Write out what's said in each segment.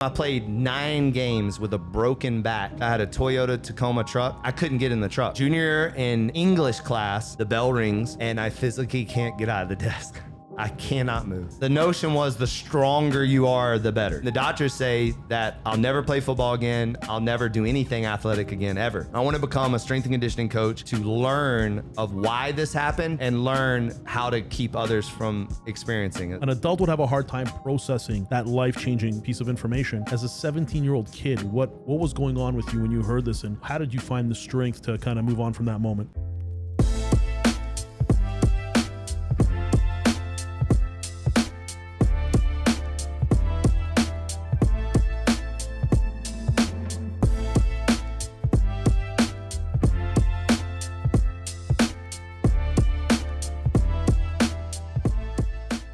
I played 9 games with a broken back. I had a Toyota Tacoma truck. I couldn't get in the truck. Junior year in English class, the bell rings and I physically can't get out of the desk. I cannot move. The notion was the stronger you are, the better. The doctors say that I'll never play football again. I'll never do anything athletic again, ever. I want to become a strength and conditioning coach to learn of why this happened and learn how to keep others from experiencing it. An adult would have a hard time processing that life-changing piece of information. As a 17-year-old kid, what was going on with you when you heard this, and how did you find the strength to kind of move on from that moment?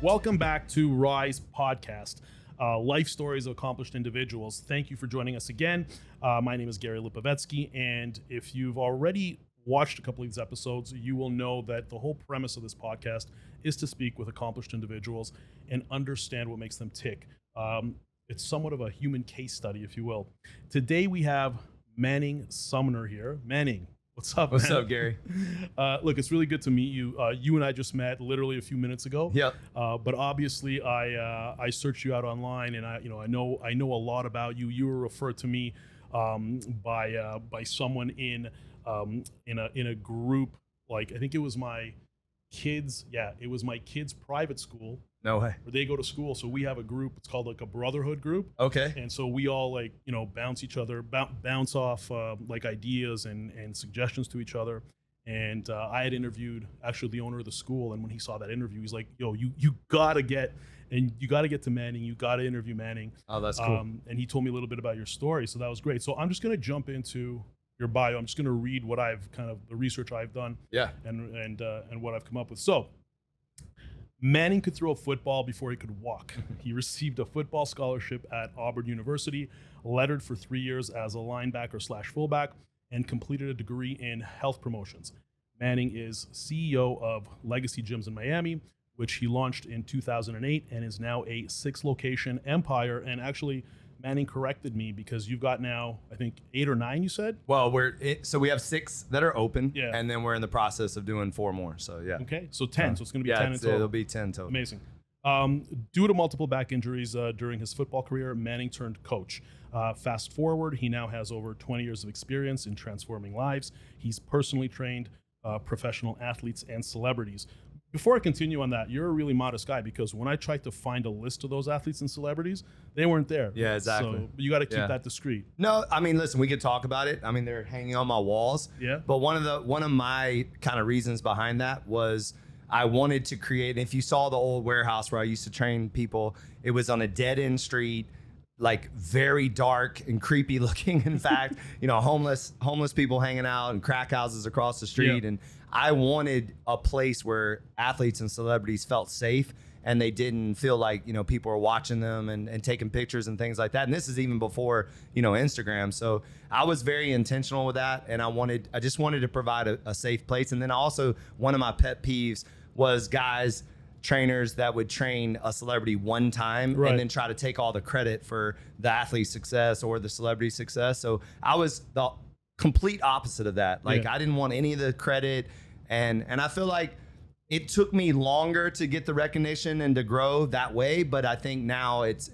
Welcome back to Rise Podcast, life stories of accomplished individuals. Thank you for joining us again. My name is Gary Lipovetsky, and if you've already watched a couple of these episodes, you will know that the whole premise of this podcast is to speak with accomplished individuals and understand what makes them tick. It's somewhat of a human case study, if you will. Today we have Manning Sumner here. Manning, what's up, man? What's up, Gary? Look, it's really good to meet you. You and I just met literally a few minutes ago. Yep. But obviously, I searched you out online, and I know a lot about you. You were referred to me by someone in a group. Like, I think it was my kids. Yeah, it was my kids' private school. No way. Where they go to school. So we have a group. It's called like a brotherhood group. Okay. And so we all bounce off like ideas and suggestions to each other. And I had interviewed actually the owner of the school. And when he saw that interview, he's like, yo, you gotta get to Manning. You gotta interview Manning. Oh, that's cool. And he told me a little bit about your story. So that was great. So I'm just going to jump into your bio. I'm just going to read what the research I've done. Yeah. And what I've come up with. So Manning could throw a football before he could walk. He received a football scholarship at Auburn University, lettered for 3 years as a linebacker/fullback, and completed a degree in health promotions. Manning is CEO of Legacy Gyms in Miami, which he launched in 2008 and is now a 6-location empire. And actually, Manning corrected me because you've got now, I think, 8 or 9, you said? Well, so we have 6 that are open, yeah, and then we're in the process of doing 4 more. So yeah. Okay, so 10. So it's going to be 10 in total. It'll be 10 total. Amazing. Due to multiple back injuries during his football career, Manning turned coach. Fast forward, he now has over 20 years of experience in transforming lives. He's personally trained professional athletes and celebrities. Before I continue on that, you're a really modest guy, because when I tried to find a list of those athletes and celebrities, they weren't there. Yeah, exactly. So you got to keep that discreet. No, I mean, listen, we could talk about it. I mean, they're hanging on my walls. Yeah. But one of my kind of reasons behind that was I wanted to create, and if you saw the old warehouse where I used to train people, it was on a dead end street, like very dark and creepy looking. In fact, homeless people hanging out and crack houses across the street. Yeah. And I wanted a place where athletes and celebrities felt safe and they didn't feel like, people were watching them and taking pictures and things like that. And this is even before, Instagram. So I was very intentional with that. And I just wanted to provide a safe place. And then also, one of my pet peeves was trainers that would train a celebrity one time, right, and then try to take all the credit for the athlete's success or the celebrity's success. So I was the complete opposite of that. Like, I didn't want any of the credit. And I feel like it took me longer to get the recognition and to grow that way. But I think now it's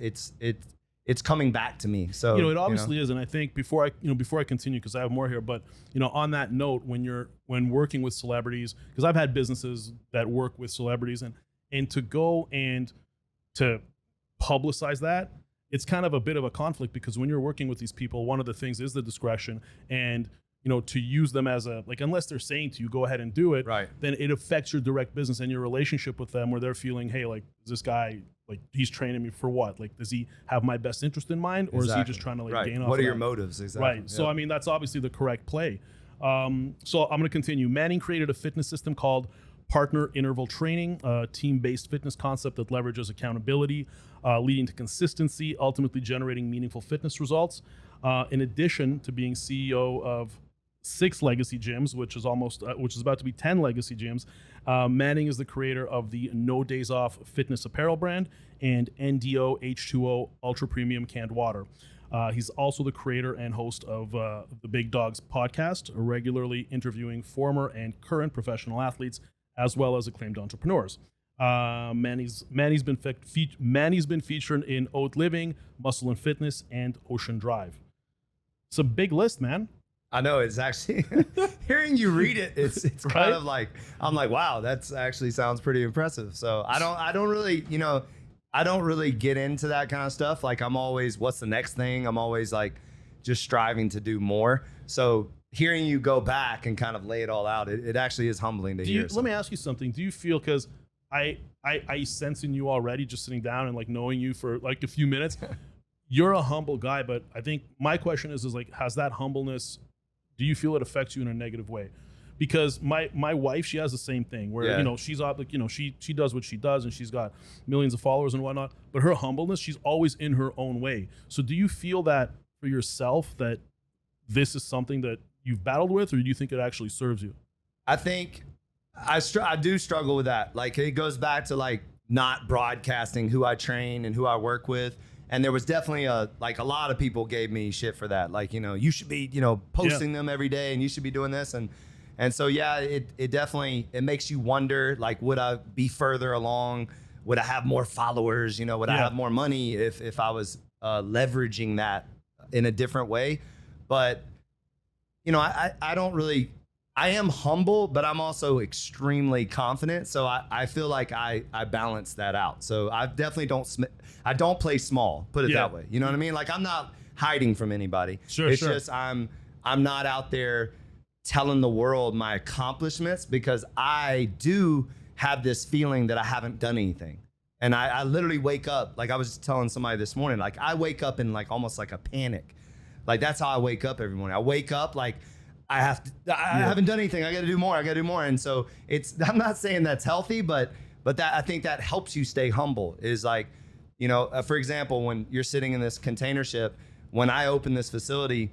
coming back to me. So, it obviously is. And I think before I continue, because I have more here, but on that note, when working with celebrities, because I've had businesses that work with celebrities, and to go and to publicize that, it's kind of a bit of a conflict, because when you're working with these people, one of the things is the discretion, and to use them as unless they're saying to you, go ahead and do it, right, then it affects your direct business and your relationship with them, where they're feeling, hey, like, is this guy, like, he's training me for what? Like, does he have my best interest in mind, or is he just trying to gain off? What are your motives? Exactly. Right. Yep. So, I mean, that's obviously the correct play. So I'm going to continue. Manning created a fitness system called Partner Interval Training, a team-based fitness concept that leverages accountability, leading to consistency, ultimately generating meaningful fitness results. In addition to being CEO of 6 legacy gyms, which is about to be 10 legacy gyms. Manning is the creator of the No Days Off fitness apparel brand and NDO H2O Ultra Premium canned water. He's also the creator and host of the Big Dogs podcast, regularly interviewing former and current professional athletes, as well as acclaimed entrepreneurs. Manny's been featured in Oat Living, Muscle and Fitness, and Ocean Drive. It's a big list, man. I know, it's actually hearing you read it, it's Right? kind of like, I'm like, wow, that's actually sounds pretty impressive. So I don't really, I don't really get into that kind of stuff. Like, I'm always, what's the next thing? I'm always like just striving to do more. So hearing you go back and kind of lay it all out, it actually is humbling to hear. Let me ask you something. Do you feel, because I sense in you already, just sitting down and like knowing you for like a few minutes, you're a humble guy, but I think my question is like, has that humbleness, do you feel it affects you in a negative way? Because my wife, she has the same thing where, she's like, she does what she does and she's got millions of followers and whatnot, but her humbleness, she's always in her own way. So do you feel that for yourself, that this is something that you've battled with, or do you think it actually serves you? I think I do struggle with that. Like, it goes back to like not broadcasting who I train and who I work with. And there was definitely a lot of people gave me shit for that. Like, you should be, posting them every day and you should be doing this. And so, yeah, it definitely, it makes you wonder, like, would I be further along? Would I have more followers? Would I have more money if I was leveraging that in a different way? But, I don't really, I am humble, but I'm also extremely confident. So I feel like I balance that out. So I definitely don't play small, put it that way. You know what I mean? Like, I'm not hiding from anybody. It's just I'm not out there telling the world my accomplishments, because I do have this feeling that I haven't done anything. And I literally wake up, like I was telling somebody this morning, like I wake up in like almost like a panic. Like, that's how I wake up every morning. I wake up like I haven't done anything. I got to do more. And so I'm not saying that's healthy, but that, I think that helps you stay humble. Is like, for example, when you're sitting in this container ship, when I opened this facility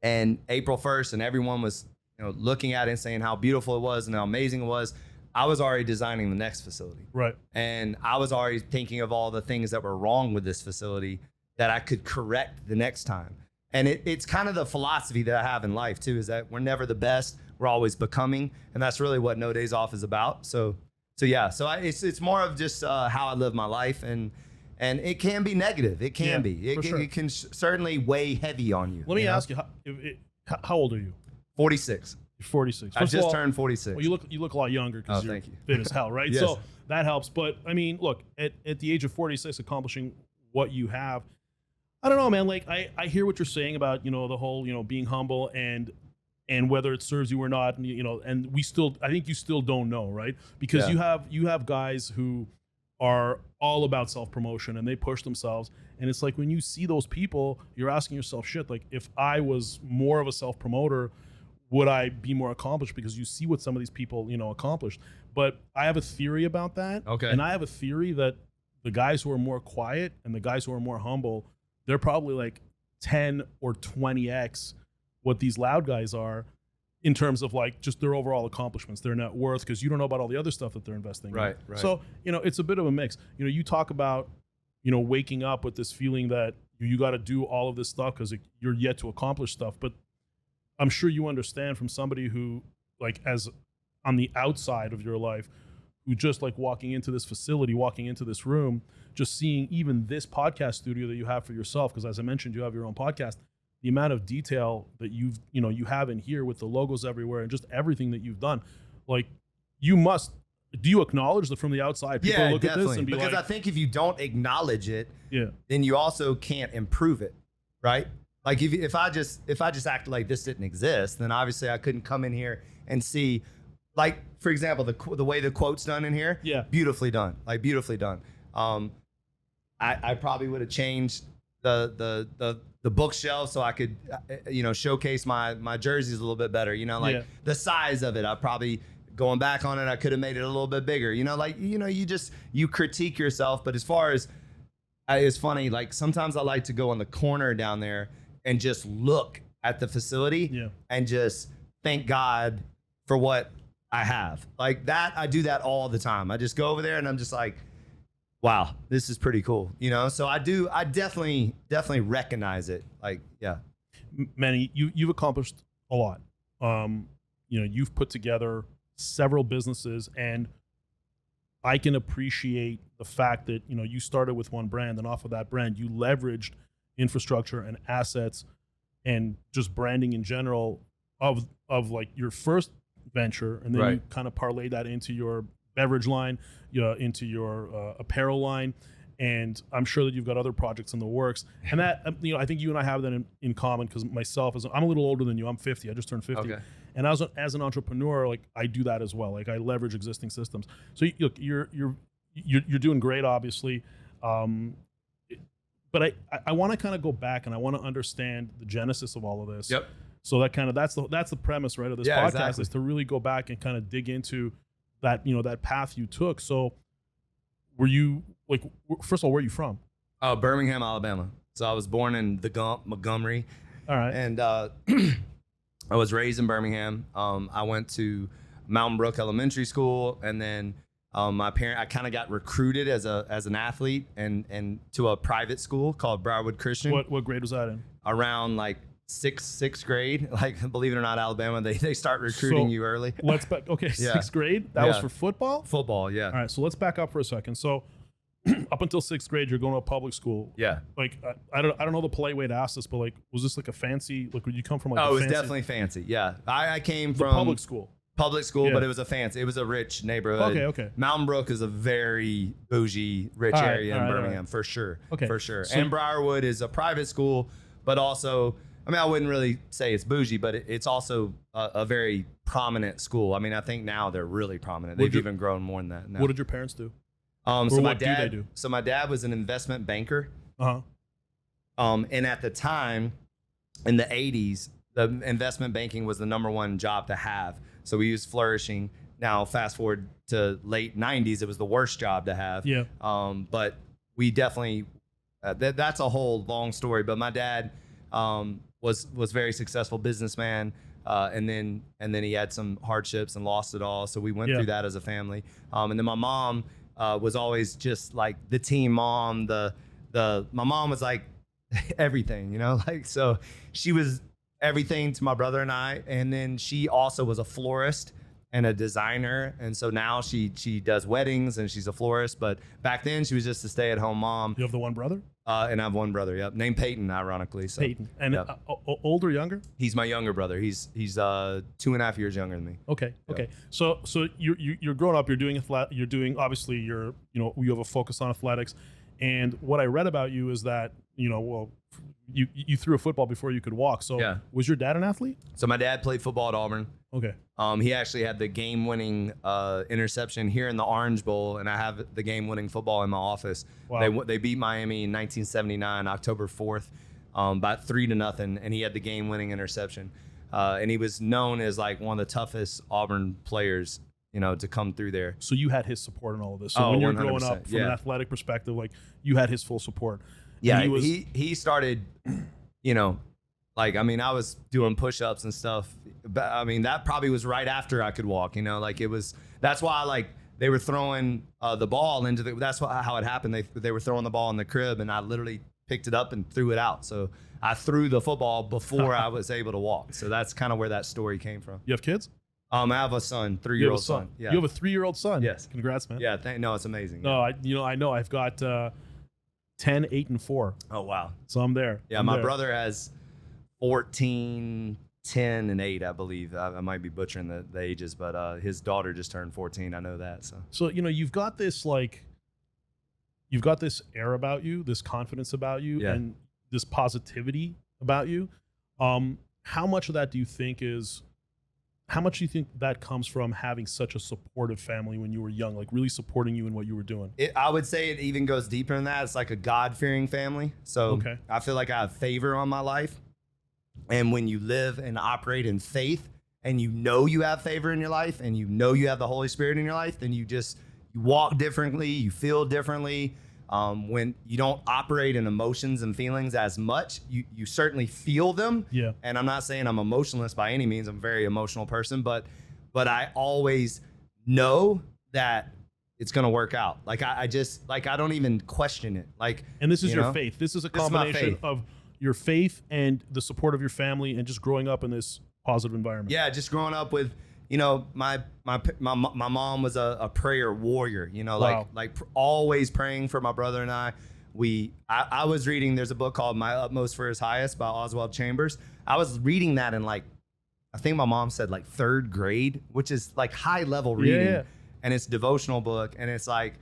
and April 1st and everyone was, looking at it and saying how beautiful it was and how amazing it was, I was already designing the next facility. Right. And I was already thinking of all the things that were wrong with this facility that I could correct the next time. And it's kind of the philosophy that I have in life too, is that we're never the best, we're always becoming. And that's really what No Days Off is about. So yeah, it's more of just how I live my life, and it can be negative. It can be. It can certainly weigh heavy on you. Let me ask you, how old are you? 46. You're 46. I just turned 46. Well, you look a lot younger because you're fit as hell, right? Yes. So that helps. But I mean, look, at the age of 46, accomplishing what you have, I don't know, man. Like, I hear what you're saying about, the whole, being humble and whether it serves you or not, and and I think you still don't know, right? Because you have guys who are all about self-promotion and they push themselves, and it's like, when you see those people, you're asking yourself, shit, like, if I was more of a self-promoter, would I be more accomplished? Because you see what some of these people, accomplished. But I have a theory about that. Okay. And I have a theory that the guys who are more quiet and the guys who are more humble, they're probably like 10 or 20x what these loud guys are in terms of like just their overall accomplishments, their net worth, because you don't know about all the other stuff that they're investing in. Right. So, it's a bit of a mix. You talk about, waking up with this feeling that you got to do all of this stuff because you're yet to accomplish stuff. But I'm sure you understand from somebody who, like, as on the outside of your life, who just like walking into this facility, walking into this room, just seeing even this podcast studio that you have for yourself, because as I mentioned, you have your own podcast, the amount of detail that you have in here with the logos everywhere and just everything that you've done, like, do you acknowledge that from the outside people look definitely. at this and be because like, I think if you don't acknowledge it, yeah, then you also can't improve it, right? Like, if I just acted like this didn't exist, then obviously I couldn't come in here and see, like, for example, the way the quote's done in here, beautifully done, like beautifully done. I probably would have changed the bookshelf so I could, showcase my jerseys a little bit better. The size of it, I probably, going back on it, I could have made it a little bit bigger. You critique yourself. But as far as, it's funny, like, sometimes I like to go on the corner down there and just look at the facility and just thank God for what I have. Like that, I do that all the time. I just go over there and I'm just like, wow, this is pretty cool. You know, so I definitely recognize it. Like, yeah. Manny, you've accomplished a lot. You know, you've put together several businesses, and I can appreciate the fact that, you know, you started with one brand, and off of that brand, you leveraged infrastructure and assets and just branding in general of like your first venture, and then you kind of parlay that into your beverage line, into your apparel line, and I'm sure that you've got other projects in the works. And that, you know, I think you and I have that in common, because myself, I'm a little older than you. I'm 50. I just turned 50. Okay. And as an entrepreneur, like I do that as well. Like I leverage existing systems. So look, you're doing great, obviously. But I want to kind of go back, and I want to understand the genesis of all of this. Yep. So that kind of that's the premise, right, of this podcast, exactly. is to really go back and kind of dig into that, you know, that path you took. So were you like, first of all, where are you from? Birmingham, Alabama. So I was born in Montgomery. All right. And I was raised in Birmingham. I went to Mountain Brook Elementary School, and then I kind of got recruited as an athlete and to a private school called Briarwood Christian. What grade was that in? Around like sixth grade. Like, believe it or not, Alabama, they start recruiting you early. Let's back. Okay, sixth grade. That was for football. Football, yeah. All right, so let's back up for a second. So up until sixth grade, you're going to a public school. Yeah. Like I don't know the polite way to ask this, but like, was this like a fancy? Like, would you come from like? Oh, it was fancy, definitely fancy. Yeah, I came from public school. Public school, but it was it was a rich neighborhood. Okay. Mountain Brook is a very bougie, rich area in Birmingham, for sure. Okay. For sure. So, and Briarwood is a private school, but also, I mean, I wouldn't really say it's bougie, but it's also a very prominent school. I mean, I think now they're really prominent. They've even grown more than that now. What did your parents do? So what do they do? So my dad was an investment banker. Uh-huh. And at the time, in the 80s, the investment banking was the number one job to have. So we used flourishing. Now, fast forward to late 90s, it was the worst job to have. Yeah. But we definitely, that's a whole long story. But my dad was very successful businessman. And then he had some hardships and lost it all. So we went through that as a family. And then my mom was always just like the team mom. My mom was like everything, you know, like, so she was everything to my brother and I. And then she also was a florist and a designer. And so now she does weddings and she's a florist. But back then she was just a stay-at-home mom. You have the one brother? And I have one brother, yep. Named Peyton, ironically. So, Peyton. And yep. Older, younger? He's my younger brother. He's 2.5 years younger than me. Okay. Yep. Okay. So you're growing up, you're doing obviously you have a focus on athletics. And what I read about you is that, you know, well, you threw a football before you could walk. So was your dad an athlete? So my dad played football at Auburn. Okay. He actually had the game-winning interception here in the Orange Bowl, and I have the game-winning football in my office. Wow. They beat Miami in 1979, October 4th, by 3-0, and he had the game-winning interception. And he was known as like one of the toughest Auburn players, you know, to come through there. So you had his support in all of this. So when you're growing up, from an athletic perspective, like you had his full support. Yeah, he started, you know, like, I mean, I was doing push-ups and stuff, but I mean, that probably was right after I could walk, you know, like that's why, like, they were throwing the ball into how it happened. They were throwing the ball in the crib, and I literally picked it up and threw it out. So I threw the football before I was able to walk. So that's kind of where that story came from. You have kids? I have a son, 3-year-old son. Yeah. You have a 3-year-old son? Yes. Congrats, man. Yeah. No, it's amazing. No, I know. I've got 10, 8, and 4. Oh, wow. So I'm there. Yeah, my brother has 14, 10, and 8, I believe. I might be butchering the ages, but his daughter just turned 14. I know that. So you know, you've got this air about you, this confidence about you, and this positivity about you. How much of that do you think that comes from having such a supportive family when you were young, like really supporting you in what you were doing? I would say it even goes deeper than that. It's like a God-fearing family. So I feel like I have favor on my life. And when you live and operate in faith, and you know you have favor in your life, and you know you have the Holy Spirit in your life, then you walk differently, you feel differently. When you don't operate in emotions and feelings as much, you certainly feel them. Yeah. And I'm not saying I'm emotionless by any means. I'm a very emotional person, but I always know that it's going to work out. Like I just, like, I don't even question it. Like, and this is you your know, faith. This is a this is my combination faith. of your faith and the support of your family and just growing up in this positive environment. Yeah. Just growing up with, you know, my mom was a prayer warrior, you know, Wow. always praying for my brother and I. I was reading, there's a book called My Utmost for His Highest by Oswald Chambers. I was reading that in, like, I think my mom said, like, 3rd grade, which is like high level reading. Yeah. And it's a devotional book. And it's like,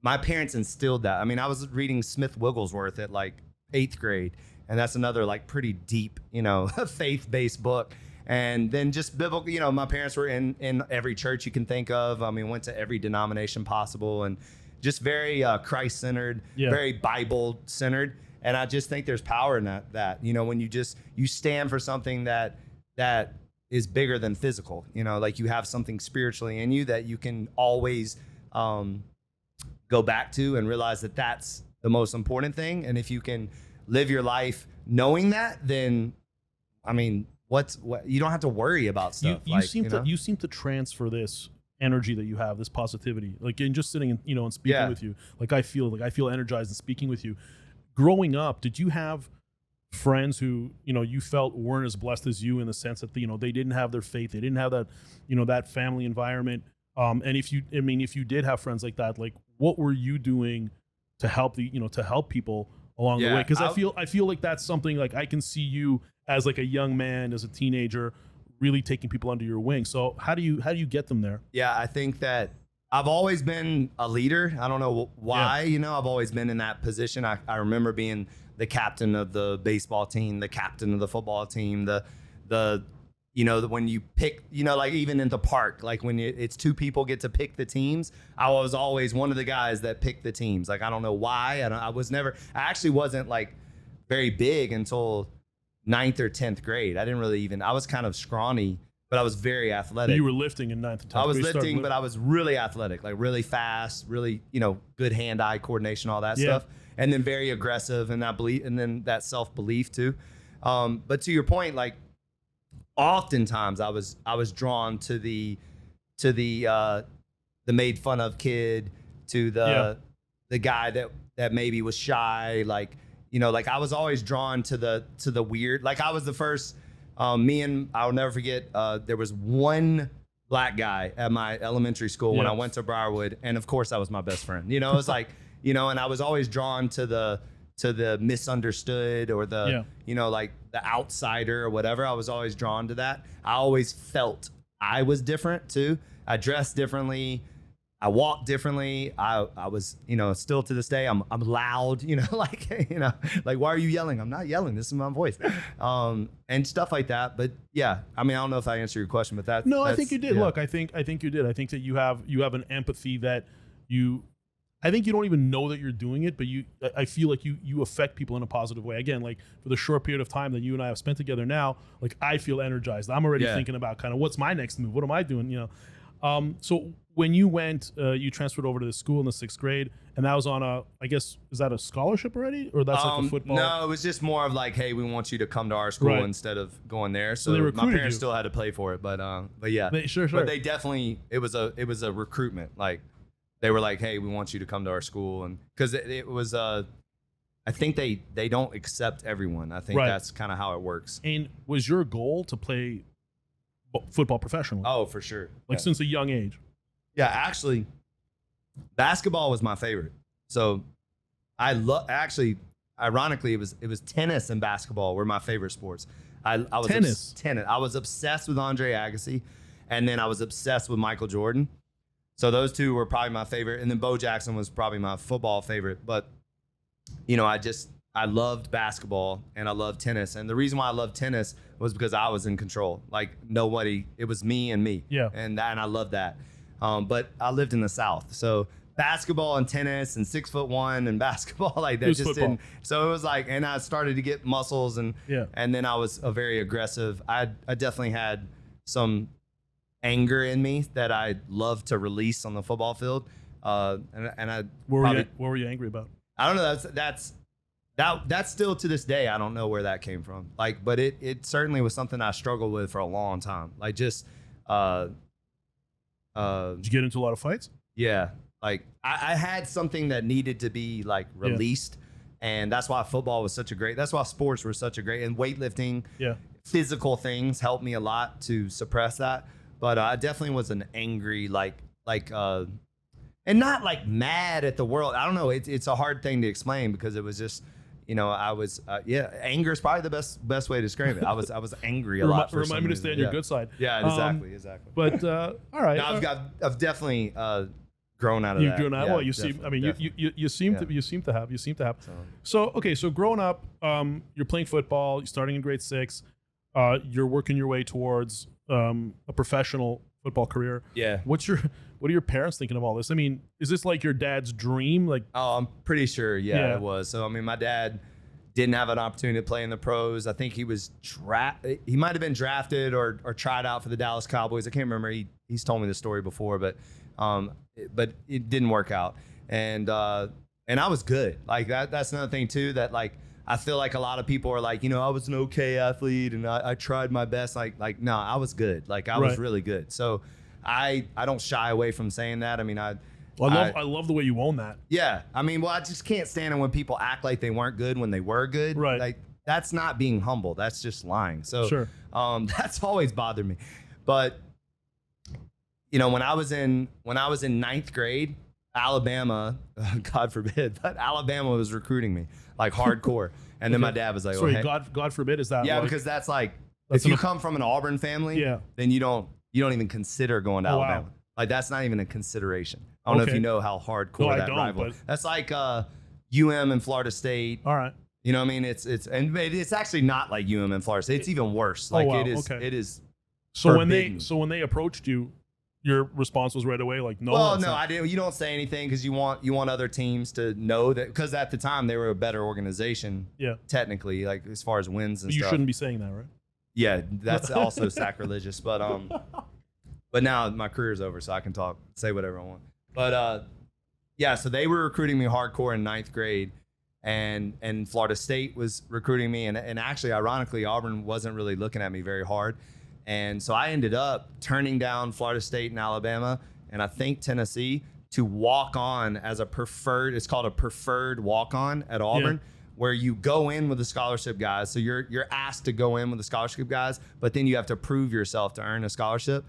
my parents instilled that. I mean, I was reading Smith Wigglesworth at like 8th grade. And that's another, like, pretty deep, you know, faith-based book. And then just biblical, you know, my parents were in every church you can think of. I mean, went to every denomination possible, and just very Christ-centered, very Bible-centered. And I just think there's power in that, you know, when you stand for something that is bigger than physical, you know, like you have something spiritually in you that you can always go back to and realize that that's the most important thing. And if you can live your life knowing that, then, I mean, what you don't have to worry about stuff. You seem to transfer this energy that you have, this positivity, like in just sitting and, you know, and speaking with you. Like I feel energized in speaking with you. Growing up, did you have friends who, you know, you felt weren't as blessed as you, in the sense that, you know, they didn't have their faith, they didn't have that, you know, that family environment? And if you did have friends like that, like, what were you doing to help people along the way? Because I feel like that's something, like, I can see you as like a young man, as a teenager, really taking people under your wing. So how do you get them there? Yeah, I think that I've always been a leader. I don't know why, you know, I've always been in that position. I remember being the captain of the baseball team, the captain of the football team, the you know, when you pick, you know, like even in the park, like when it's 2 people get to pick the teams, I was always one of the guys that picked the teams. Like, I don't know why. I actually wasn't like very big until 9th or 10th grade. I was kind of scrawny, but I was very athletic. You were lifting in 9th and 10th grade. I was lifting, but I was really athletic, like really fast, really, you know, good hand-eye coordination, all that stuff. And then very aggressive, and then that self-belief too. But to your point, like, oftentimes I was drawn to the made fun of kid, to the guy that maybe was shy, like, you know, like I was always drawn to the weird. Like, I was the first, I'll never forget, there was one black guy at my elementary school when I went to Briarwood, and of course that was my best friend. You know, it was like, you know, and I was always drawn to the misunderstood, or the, you know, like the outsider or whatever. I was always drawn to that. I always felt I was different too. I dressed differently. I walked differently. I was, you know, still to this day, I'm loud, you know, like, you know, like, why are you yelling? I'm not yelling. This is my voice. And stuff like that. But yeah, I mean, I don't know if I answered your question, but I think you did. Yeah. Look, I think you did. I think that you have an empathy that I think you don't even know that you're doing it, but I feel like you affect people in a positive way. Again, like, for the short period of time that you and I have spent together now, like, I feel energized. I'm already thinking about kind of what's my next move. What am I doing? You know? So when you went, you transferred over to the school in the 6th grade, and that was on I guess, is that a scholarship already, or that's like a football? No, it was just more of like, hey, we want you to come to our school instead of going there. So they my parents you. Still had to pay for it, but yeah, Sure. But they definitely, it was a recruitment. Like, they were like, hey, we want you to come to our school, and because it was I think they don't accept everyone. I think that's kind of how it works. And was your goal to play football professionally? Oh, for sure. Like, since a young age? Yeah, actually, basketball was my favorite. So actually, ironically, it was tennis and basketball were my favorite sports. I was tennis. I was obsessed with Andre Agassi, and then I was obsessed with Michael Jordan. So those two were probably my favorite, and then Bo Jackson was probably my football favorite. But, you know, I loved basketball and I loved tennis, and the reason why I loved tennis was because I was in control. Like, it was me and me. Yeah. And I loved that. But I lived in the South, so basketball and tennis and 6'1" and basketball, like, that just football. didn't. So it was like, and I started to get muscles, and then I was a very aggressive. I definitely had some anger in me that I love to release on the football field. What were you angry about? I don't know. That's still to this day. I don't know where that came from. Like, but it certainly was something I struggled with for a long time. Like just, Did you get into a lot of fights? yeah. Like I had something that needed to be like released. And that's why football was that's why sports were such a great, and weightlifting, physical things helped me a lot to suppress that. But I definitely was an angry, and not like mad at the world. I don't know. It's a hard thing to explain because it was just, I was, anger is probably the best way to describe it. I was angry a lot. Remind me to stay on your good side. Yeah, exactly. But all right. No, I've definitely grown out of that. You've grown out. Well, you seem. I mean, you seem to have. So okay. So growing up, you're playing football. You're starting in grade 6. You're working your way towards a professional football career. Yeah. What are your parents thinking of all this? I mean, is this like your dad's dream? Like, oh, I'm pretty sure. Yeah, it was. So I mean, my dad didn't have an opportunity to play in the pros. I think he was he might have been drafted or tried out for the Dallas Cowboys. I can't remember. He's told me the story before, but it didn't work out. And I was good. Like that's another thing too, that like I feel like a lot of people are like, I was an okay athlete and I tried my best. Like no, I was good. Like I was really good. So I don't shy away from saying that. I mean, I love the way you own that. Yeah. I mean, well, I just can't stand it when people act like they weren't good when they were good. Right. Like that's not being humble. That's just lying. So sure. That's always bothered me. But when I was in ninth grade, Alabama, God forbid, but Alabama was recruiting me like hardcore. And then my dad was like, sorry, hey. God forbid, is that? Yeah, because that's like, if you come from an Auburn family, then you don't even consider going to Alabama. Wow. Like that's not even a consideration. I don't know if you know how hardcore that rival. That's like UM and Florida State. All right. You know what I mean? It's actually not like UM and Florida State. It's even worse. Like it is. So forbidden. when they approached you, your response was right away like no. Well, no, I didn't. You don't say anything because you want other teams to know that, because at the time they were a better organization. Yeah. Technically, like as far as wins and stuff. You shouldn't be saying that, right? Yeah, that's also sacrilegious. But now my career's over, so I can say whatever I want. But so they were recruiting me hardcore in ninth grade, and Florida State was recruiting me, and actually, ironically, Auburn wasn't really looking at me very hard. And so I ended up turning down Florida State and Alabama, and I think Tennessee, to walk on as it's called a preferred walk-on at Auburn, where you go in with the scholarship guys. So you're asked to go in with the scholarship guys, but then you have to prove yourself to earn a scholarship.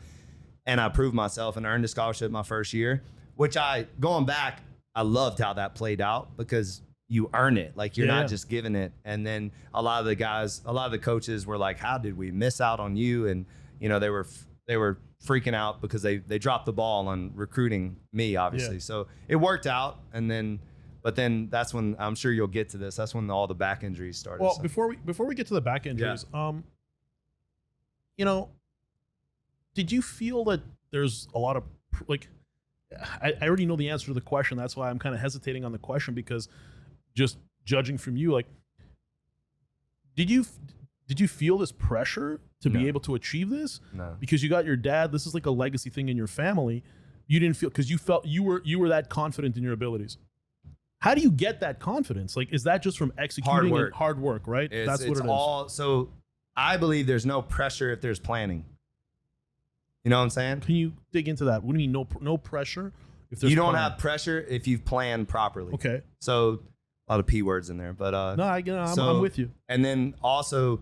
And I proved myself and earned a scholarship my first year, which going back, I loved how that played out because you earn it. Like you're not just giving it. And then a lot of the coaches were like, how did we miss out on you? And, they were freaking out because they dropped the ball on recruiting me, obviously. Yeah. So it worked out. But then that's when, I'm sure you'll get to this, that's when all the back injuries started. Well, before we get to the back injuries, did you feel that there's a lot of I already know the answer to the question. That's why I'm kind of hesitating on the question, because just judging from you, like, did you feel this pressure to be able to achieve this? No. Because you got your dad. This is like a legacy thing in your family. You didn't feel, because you felt you were that confident in your abilities. How do you get that confidence? Like, is that just from executing hard work, right? That's what it is. So I believe there's no pressure if there's planning. You know what I'm saying? Can you dig into that? What do you mean no pressure? If there's you don't have pressure if you've planned properly. Okay. So a lot of P words in there, but I'm with you. And then also,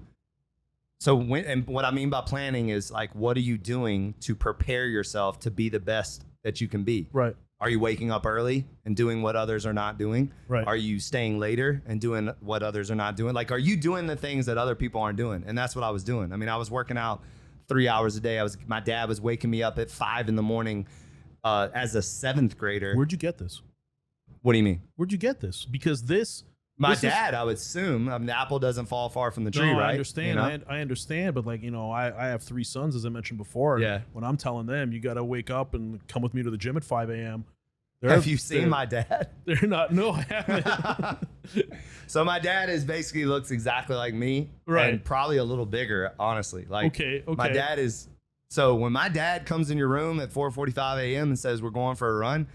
what I mean by planning is like, what are you doing to prepare yourself to be the best that you can be? Right. Are you waking up early and doing what others are not doing? Right. Are you staying later and doing what others are not doing? Like, are you doing the things that other people aren't doing? And that's what I was doing. I mean, I was working out 3 hours a day. My dad was waking me up at 5 a.m. As a 7th grader. Where'd you get this? What do you mean? Where'd you get this? Because my dad, I would assume. I mean, the apple doesn't fall far from the tree, right? I understand. I understand, but I have 3 sons, as I mentioned before. Yeah. When I'm telling them, you got to wake up and come with me to the gym at 5 a.m. Have you seen my dad? They're not. No, I haven't. So my dad basically looks exactly like me, right? And probably a little bigger, honestly. Like, okay. My dad is. So when my dad comes in your room at 4:45 a.m. and says we're going for a run,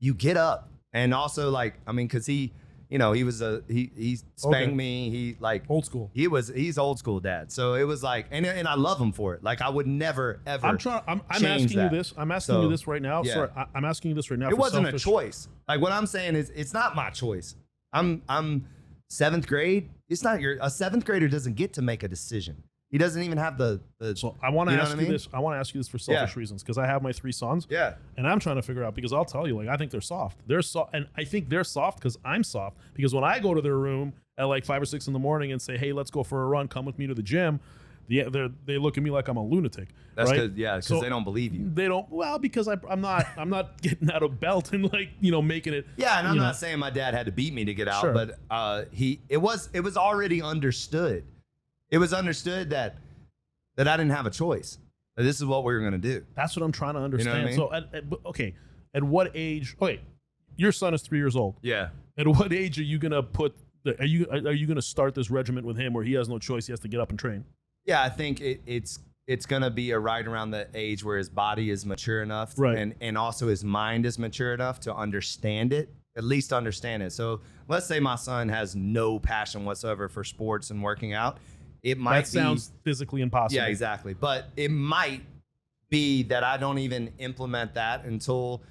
you get up, and also because he you know, he spanked me. He like Old school. He's old school dad. So it was like, and I love him for it. Like I would never ever. I'm asking you this. I'm asking you this right now. Yeah. Sorry, I'm asking you this right now. It wasn't a choice. Like what I'm saying is, it's not my choice. I'm 7th grade. It's not a 7th grader doesn't get to make a decision. He doesn't even have the So I want to ask you this. I want to ask you this for selfish Yeah. reasons because I have my 3 sons. Yeah. And I'm trying to figure out because I'll tell you, like I think they're soft. They're soft, and I think they're soft because I'm soft. Because when I go to their room at like 5 or 6 in the morning and say, "Hey, let's go for a run. Come with me to the gym," they look at me like I'm a lunatic. That's right? because they don't believe you. They don't. Well, because I'm not getting out of belt and like making it. Yeah, and I'm not saying my dad had to beat me to get out, Sure. but it was already understood. It was understood that I didn't have a choice. This is what we were going to do. That's what I'm trying to understand. You know what I So at what age? Okay, your son is 3 years old. Yeah. At what age are you gonna put? Are you gonna start this regiment with him where he has no choice? He has to get up and train. Yeah, I think it's going to be right around the age where his body is mature enough, Right. and also his mind is mature enough to understand it, at least understand it. So let's say my son has no passion whatsoever for sports and working out. It might That sounds physically impossible. Yeah, exactly. But it might be that I don't even implement that until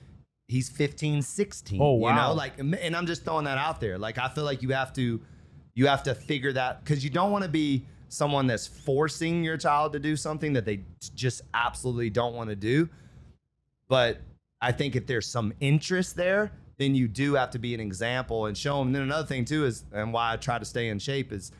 he's 15, 16. Oh, wow. You know, like, and I'm just throwing that out there. Like, I feel like you have to figure that, because you don't want to be someone that's forcing your child to do something that they just absolutely don't want to do. But I think if there's some interest there, then you do have to be an example and show them. And then another thing too is, and why I try to stay in shape is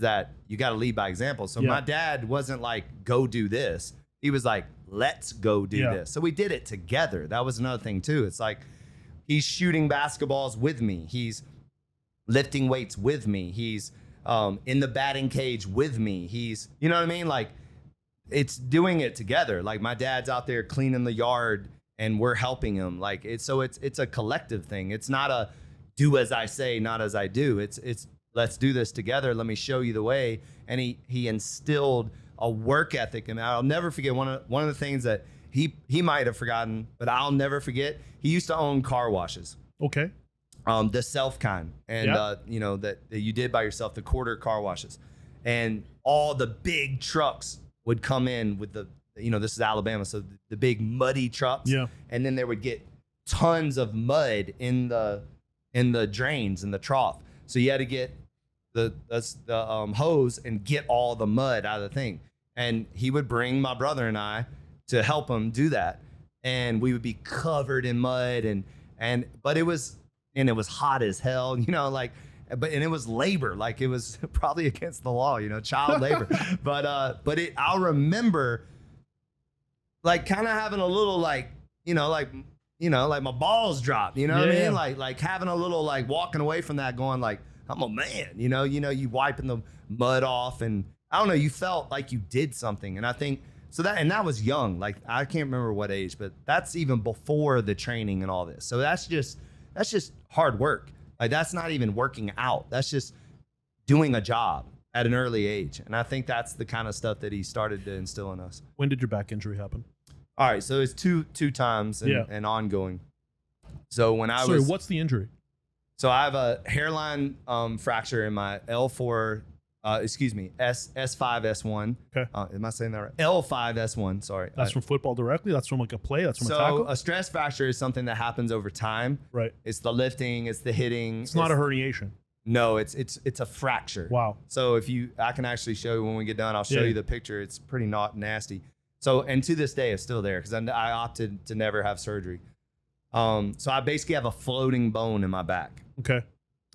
that you got to lead by example. So my dad wasn't like, go do this. He was like, let's go do this. So we did it together. That was another thing too. It's like, he's shooting basketballs with me. He's lifting weights with me. He's in the batting cage with me. He's, you know what I mean? Like, it's doing it together. Like, my dad's out there cleaning the yard and we're helping him. Like, it's a collective thing. It's not a do as I say, not as I do. It's let's do this together. Let me show you the way. And he instilled a work ethic. And I'll never forget one of the things that he might have forgotten, but I'll never forget. He used to own car washes. Okay. The self kind, and that you did by yourself, the quarter car washes, and all the big trucks would come in with this is Alabama, so the big muddy trucks, and then they would get tons of mud in the drains in the trough. So you had to get the hose and get all the mud out of the thing, and he would bring my brother and I to help him do that, and we would be covered in mud but it was hot as hell, and it was labor, like it was probably against the law, child labor. but I'll remember like kind of having a little like my balls dropped, what I mean? Like having a little like walking away from that going like, I'm a man, you wiping the mud off, and I don't know, you felt like you did something. And I think so that was young. Like, I can't remember what age, but that's even before the training and all this. So that's just hard work. Like, that's not even working out. That's just doing a job at an early age. And I think that's the kind of stuff that he started to instill in us. When did your back injury happen? All right. So it's two times and ongoing. So when I was, what's the injury? So I have a hairline fracture in my S5, S1. Okay. Am I saying that right? L5, S1, sorry. That's from football directly? That's from like a play? That's from a So tackle? a stress fracture is something that happens over time. Right. It's the lifting, it's the hitting. It's not a herniation. No, it's a fracture. Wow. So I can actually show you when we get done, I'll show you the picture. It's pretty nasty. So, and to this day, it's still there because I opted to never have surgery. So I basically have a floating bone in my back. Okay.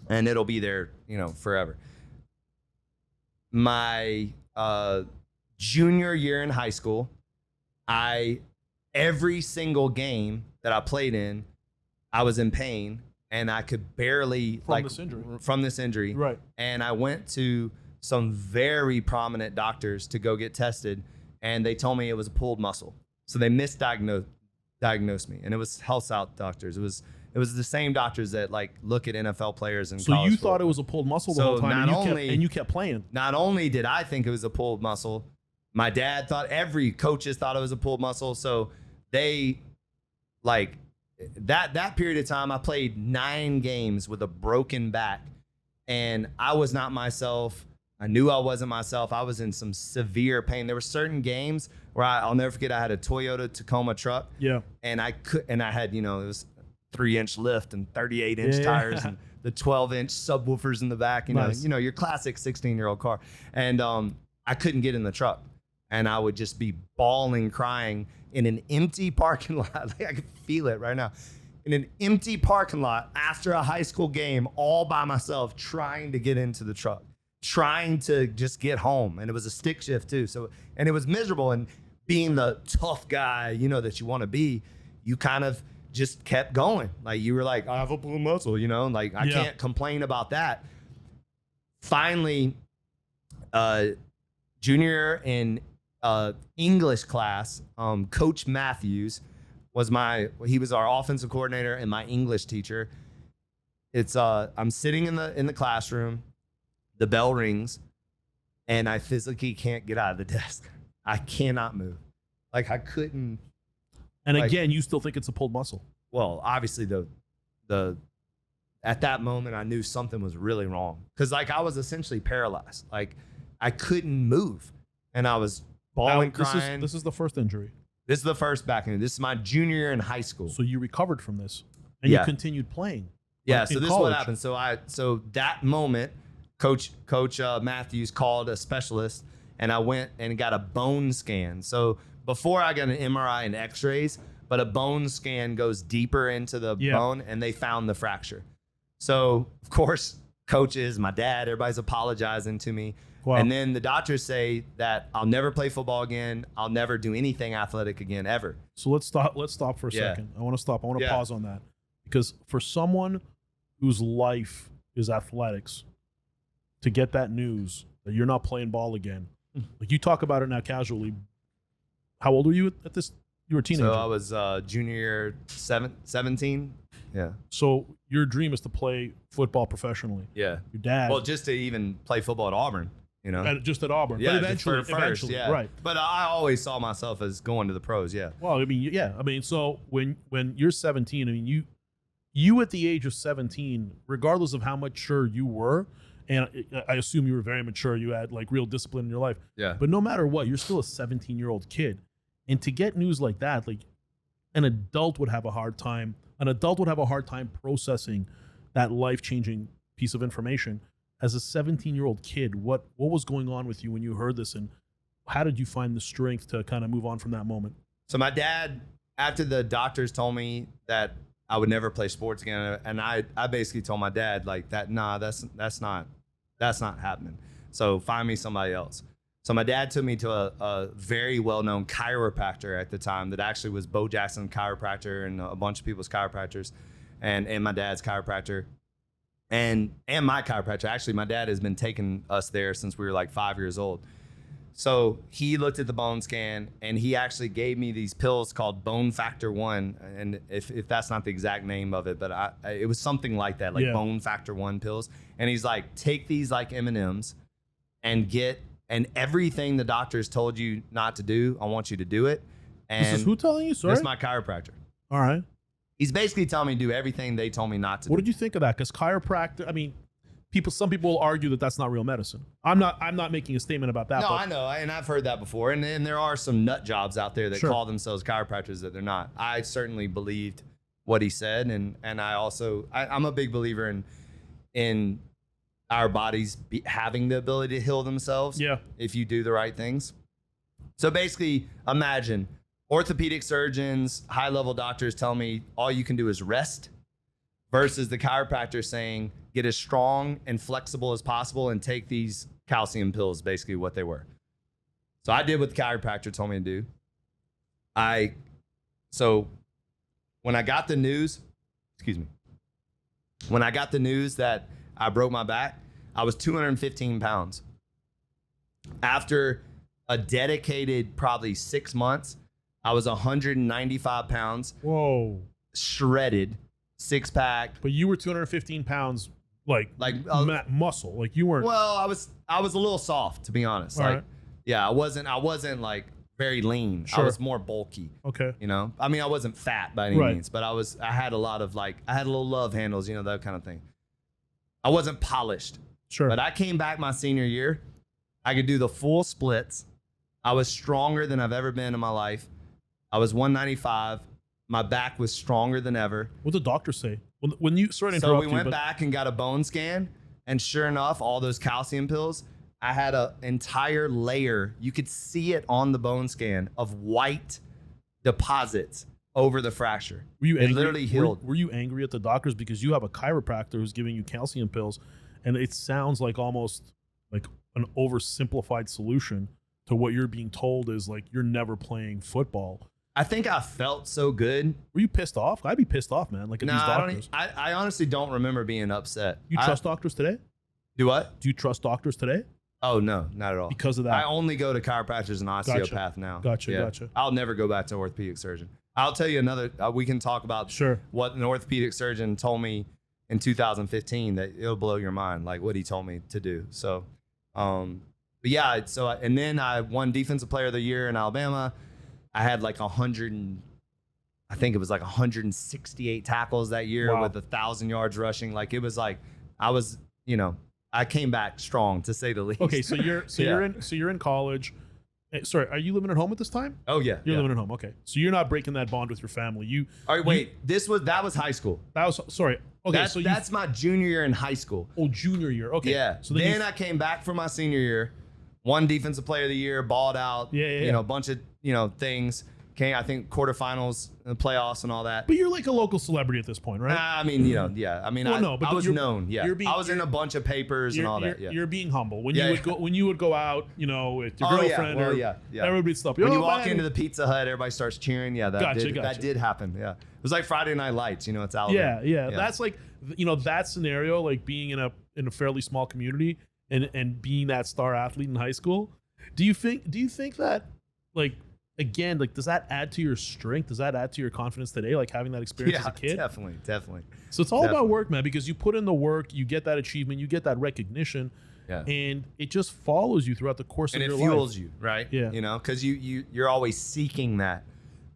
And it'll be there, forever. My junior year in high school, every single game that I played in, I was in pain and I could barely from this injury. Right. And I went to some very prominent doctors to go get tested, and they told me it was a pulled muscle. So they misdiagnosed me, and it was Health South doctors. It was the same doctors that look at NFL players and. So you thought it was a pulled muscle the whole time, and you kept playing. Not only did I think it was a pulled muscle, my dad thought, every coaches thought it was a pulled muscle. So they that period of time, I played 9 games with a broken back, and I was not myself. I knew I wasn't myself. I was in some severe pain. There were certain games where I'll never forget. I had a Toyota Tacoma truck. Yeah. And I had, it was 3-inch lift and 38-inch tires and the 12-inch subwoofers in the back. Nice. Your classic 16-year-old car. And I couldn't get in the truck, and I would just be bawling, crying in an empty parking lot. Like, I could feel it right now. In an empty parking lot after a high school game, all by myself, trying to get into the truck, trying to just get home. And it was a stick shift too. And it was miserable. And being the tough guy, that you want to be, you kind of just kept going. Like, you were like, I have a pull muscle, like, I can't complain about that. Finally, junior in English class, Coach Matthews he was our offensive coordinator and my English teacher. I'm sitting in the classroom, the bell rings, and I physically can't get out of the desk. I cannot move. Like, I couldn't. And again, you still think it's a pulled muscle? Well, obviously at that moment I knew something was really wrong, because I was essentially paralyzed. Like, I couldn't move, and I was bawling, crying. This is the first injury. This is the first back injury. This is my junior year in high school. So you recovered from this, and you continued playing. Yeah. So this is what happened. So that moment, Coach Matthews called a specialist, and I went and got a bone scan. So before I got an MRI and X-rays, but a bone scan goes deeper into the bone, and they found the fracture. So of course, coaches, my dad, everybody's apologizing to me. Wow. And then the doctors say that I'll never play football again. I'll never do anything athletic again, ever. So let's stop for a second. I want to stop. I want to pause on that, because for someone whose life is athletics, to get that news that you're not playing ball again, like, you talk about it now casually. How old were you at this? You were a teenager. So I was junior year, 17. Yeah. So your dream is to play football professionally. Yeah. Your dad. Well, just to even play football at Auburn. Just at Auburn. Yeah, but eventually, right. But I always saw myself as going to the pros. Yeah. Well, so when you're 17, you at the age of 17, regardless of how mature you were, and I assume you were very mature, you had like real discipline in your life. Yeah. But no matter what, you're still a 17-year-old kid, and to get news like that, like, an adult would have a hard time. An adult would have a hard time processing that life-changing piece of information. As a 17-year-old kid, what was going on with you when you heard this, and how did you find the strength to kind of move on from that moment? So my dad, after the doctors told me that I would never play sports again, and I basically told my dad, like, that's not happening. So find me somebody else. So my dad took me to a very well-known chiropractor at the time that actually was Bo Jackson chiropractor and a bunch of people's chiropractors, and my dad's chiropractor. And my chiropractor. Actually, my dad has been taking us there since we were like 5 years old. So he looked at the bone scan, and he actually gave me these pills called Bone Factor 1. And if that's not the exact name of it, but it was something like that, like Bone Factor 1 pills. And he's like, take these like M&Ms and everything the doctors told you not to do, I want you to do it. And this is who telling you? Sorry? This is my chiropractor. All right. He's basically telling me to do everything they told me not to do. What did you think of that? Because chiropractor, some people will argue that that's not real medicine. I'm not making a statement about that. No, I know, and I've heard that before. And there are some nut jobs out there that call themselves chiropractors that they're not. I certainly believed what he said, and I'm a big believer in our bodies having the ability to heal themselves. Yeah. If you do the right things. So basically, imagine orthopedic surgeons, high-level doctors tell me all you can do is rest, versus the chiropractor saying get as strong and flexible as possible and take these calcium pills, basically what they were. So I did what the chiropractor told me to do. So when I got the news that I broke my back, I was 215 pounds. After a dedicated probably 6 months, I was 195 pounds. Whoa. Shredded, six-pack. But you were 215 pounds, like muscle. Like, you weren't. Well, I was a little soft, to be honest. All like, right. yeah, I wasn't like very lean. I Sure. was more bulky. Okay. You know, I mean, I wasn't fat by any Right. means, but I had a lot of I had little love handles, you know, that kind of thing. I wasn't polished. Sure. But I came back my senior year. I could do the full splits. I was stronger than I've ever been in my life. I was 195. My back was stronger than ever. What did the doctor say? When you sorry to So interrupt we went you, but back and got a bone scan, and sure enough, all those calcium pills, I had an entire layer. You could see it on the bone scan of white deposits over the fracture. were you It angry? literally healed. Were you angry at the doctors because you have a chiropractor who's giving you calcium pills, and it sounds like almost like an oversimplified solution to what you're being told is like you're never playing football. I think I felt so good. Were you pissed off? I'd be pissed off, man. Like at No, these I doctors. I honestly don't remember being upset. You trust doctors today? Do what? Do you trust doctors today Oh no, not at all. because of that? I only go to chiropractors and osteopath now. Gotcha. I'll never go back to orthopedic surgeon. I'll tell you another. We can talk about Sure. what an orthopedic surgeon told me in 2015 that it'll blow your mind, like what he told me to do. So, but yeah. And then I won Defensive Player of the Year in Alabama. I had like 168 tackles that year Wow. with 1,000 yards rushing. Like it was like I was, you know, I came back strong to say the least. Okay, so you're Yeah. you're in college. Sorry, are you living at home at this time? Oh yeah. You're yeah. living at home. Okay, so you're not breaking that bond with your family. All right, wait. That was high school. That was sorry. Okay, That's, so that's my junior year in high school. junior year. Okay, Yeah. So then then I came back for my senior year, won Defensive Player of the Year, balled out. Yeah. You know, a bunch of things. Came, I think, quarterfinals, and playoffs, and all that. but you're like a local celebrity at this point, right? I mean, yeah. I mean, Well, no, but I was you're- known. Yeah. you're being- I was in a bunch of papers and all that. Yeah. You're being humble when Yeah, you yeah. would go out, with your Oh, yeah. girlfriend Well, or yeah. everybody'd stop When you "Oh, walk man." into the Pizza Hut, everybody starts cheering. Yeah, that Gotcha. that did happen. Yeah. It was like Friday Night Lights. You know, it's Alabama. Yeah. That's like that scenario, like being in a fairly small community and being that star athlete in high school. Do you think that like again, like does that add to your strength? Does that add to your confidence today? Like having that experience as a kid? Definitely. So it's all about Definitely. work, man, because you put in the work, you get that achievement, you get that recognition, Yeah. and it just follows you throughout the course And of it your fuels life. you, right? Yeah. You know, because you're always seeking that.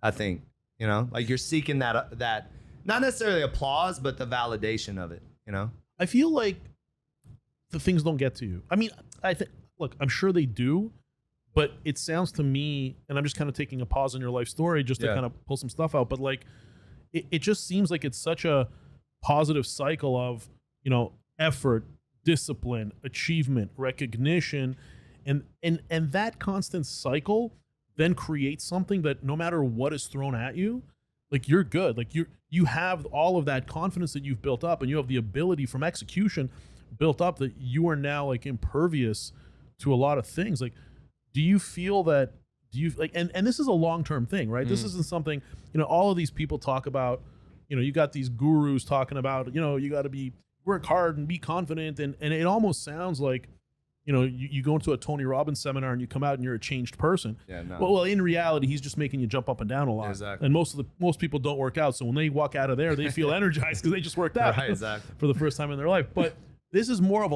I think, you know, like you're seeking that not necessarily applause, but the validation of it. You know. I feel like the things don't get to you. I mean, I think, look, I'm sure they do, but it sounds to me, and I'm just kind of taking a pause in your life story just to Yeah. kind of pull some stuff out, but like, it just seems like it's such a positive cycle of, effort, discipline, achievement, recognition, and that constant cycle then creates something that no matter what is thrown at you, like you're good. Like you have all of that confidence that you've built up, and you have the ability from execution built up that you are now like impervious to a lot of things. Like, do you feel that? Do you like? And this is a long-term thing, right? This isn't something. All of these people talk about. You got these gurus talking about. You got to work hard and be confident, and it almost sounds like. You go into a Tony Robbins seminar and you come out and you're a changed person. Yeah, no. Well, in reality, he's just making you jump up and down a lot. Exactly. And most people don't work out, so when they walk out of there, they feel energized because they just worked out Right, exactly. for the first time in their life. But this is more of a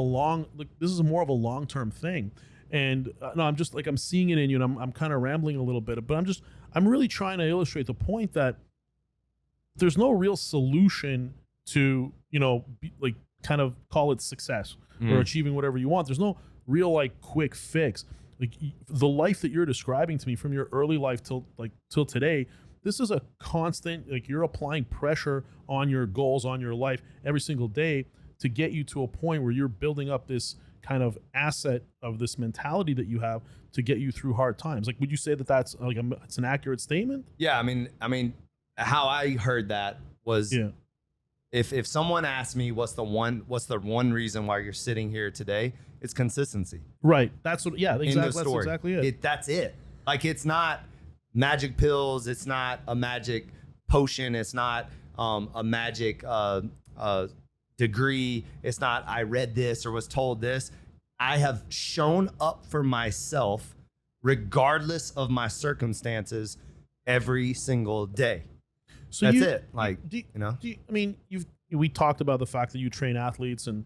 long-term thing. And no, I'm just like I'm seeing it in you, and I'm kind of rambling a little bit, but I'm really trying to illustrate the point that there's no real solution to kind of call it success or achieving whatever you want. There's no real quick fix. Like the life that you're describing to me from your early life till today, this is a constant, you're applying pressure on your goals, on your life every single day to get you to a point where you're building up this kind of asset of this mentality that you have to get you through hard times. Like, would you say that that's it's an accurate statement? Yeah, I mean, how I heard that was if someone asked me what's the one reason why you're sitting here today, it's consistency. Right. That's what. Yeah. Exactly. End of That's story. exactly it. That's it. Like it's not magic pills. It's not a magic potion. It's not a magic degree. It's not I read this or was told this. I have shown up for myself regardless of my circumstances every single day. So That's it. Like, we talked about the fact that you train athletes and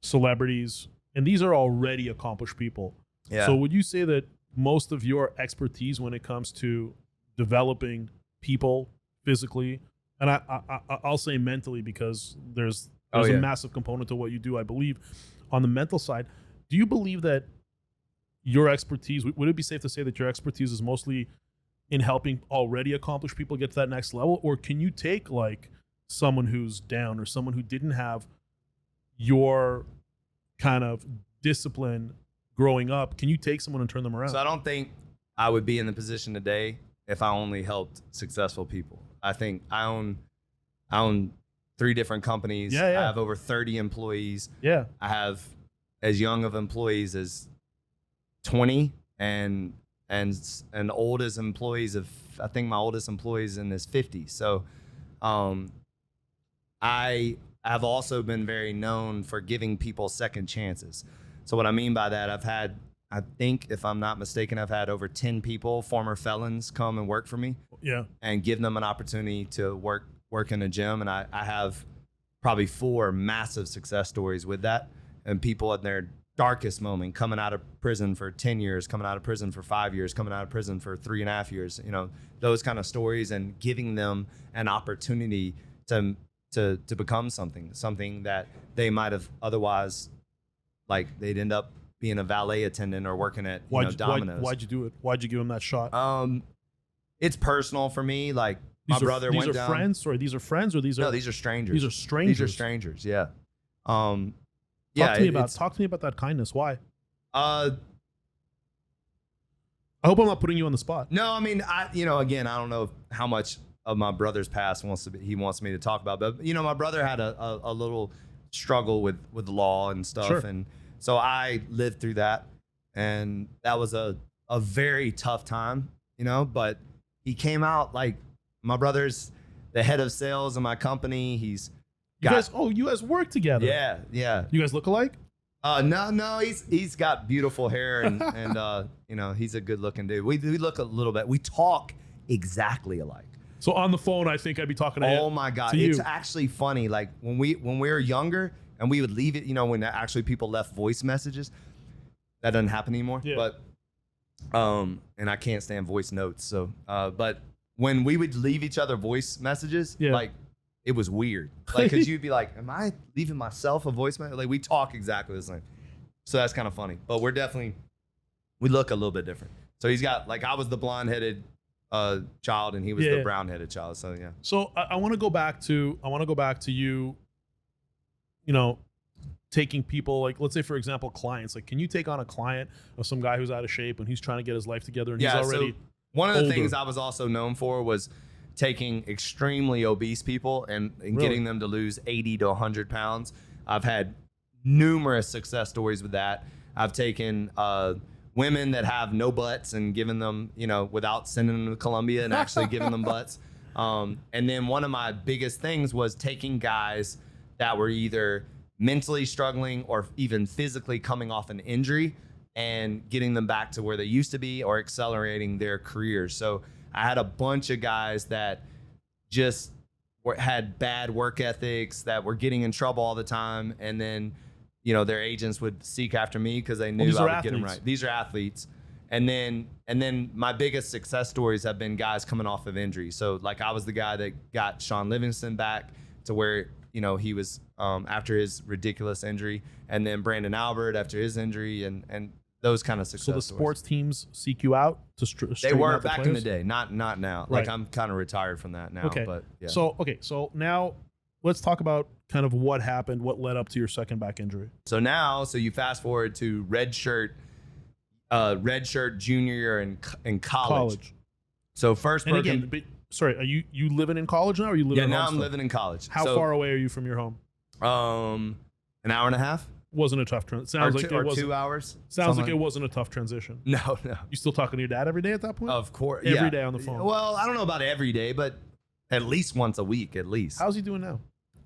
celebrities, and these are already accomplished people. Yeah. So would you say that most of your expertise when it comes to developing people physically, and I'll say mentally, because there's a massive component to what you do, I believe, on the mental side. Do you believe that your expertise, would it be safe to say that your expertise is mostly in helping already accomplished people get to that next level? Or can you take like someone who's down or someone who didn't have your kind of discipline growing up, can you take someone and turn them around? So I don't think I would be in the position today if I only helped successful people. I think I own 3 different companies. Yeah. I have over 30 employees. Yeah. I have as young of employees as 20 and old as employees of, I think my oldest employee is in his 50s. So I have also been very known for giving people second chances. So what I mean by that, I think if I'm not mistaken, I've had over 10 people, former felons, come and work for me. Yeah. And give them an opportunity to work in a gym. And I have probably 4 massive success stories with that. And people in their darkest moment, coming out of prison for 10 years, coming out of prison for 5 years, coming out of prison for 3.5 years, those kind of stories, and giving them an opportunity to become something that they might have otherwise, like they'd end up being a valet attendant or working at Domino's. Why'd you do it? Why'd you give them that shot? It's personal for me. Like my brother went down. These are friends? Sorry, these are friends, or these are? No, these are strangers. These are strangers. These are strangers. Yeah. Talk to me about that kindness. Why? I hope I'm not putting you on the spot. No, I mean, again, I don't know how much of my brother's past he wants me to talk about, but my brother had a little struggle with the law and stuff, sure. And so I lived through that, and that was a very tough time, but he came out like, my brother's the head of sales in my company. You guys work together. Yeah. You guys look alike? No, he's got beautiful hair and he's a good looking dude. We look a little bit. We talk exactly alike. So on the phone, I think I'd be talking to Oh my God. It's actually funny. Like when we were younger and we would leave it, when actually people left voice messages, that doesn't happen anymore. Yeah. But, and I can't stand voice notes. So, but when we would leave each other voice messages, like it was weird. Like, cause you'd be like, am I leaving myself a voice message? Like we talk exactly the same. So that's kind of funny, but we look a little bit different. So he's got, like, I was the blonde-headed child and he was the brown-headed child. So yeah. So I want to go back to you, taking people, like, let's say for example, clients. Like, can you take on a client of some guy who's out of shape and he's trying to get his life together and he's already one of the older. things I was also known for was taking extremely obese people and Really? getting them to lose 80 to 100 pounds. I've had numerous success stories with that. I've taken women that have no butts and given them, without sending them to Colombia and actually giving them butts. And then one of my biggest things was taking guys that were either mentally struggling or even physically coming off an injury and getting them back to where they used to be or accelerating their careers. So I had a bunch of guys that just had bad work ethics, that were getting in trouble all the time. And then, their agents would seek after me because they knew I would get them right. These are athletes. And then my biggest success stories have been guys coming off of injury. So like I was the guy that got Sean Livingston back to where, he was after his ridiculous injury, and then Brandon Albert after his injury, and those kind of success stories. So the sports teams seek you out to they were back in players? the day, not now. Right. Like I'm kind of retired from that now. Okay. But yeah. So now let's talk about kind of what happened, what led up to your second back injury. So you fast forward to redshirt junior year in college. So first, and again, sorry, are you living in college now, or are you living? Yeah, in now home I'm living in college. How far away are you from your home? An hour and a half. Wasn't a tough transition. Sounds like it was 2 hours. Sounds like it wasn't a tough transition. No. You still talking to your dad every day at that point? Of course, every day on the phone. Well, I don't know about every day, but at least once a week, at least. How's he doing now?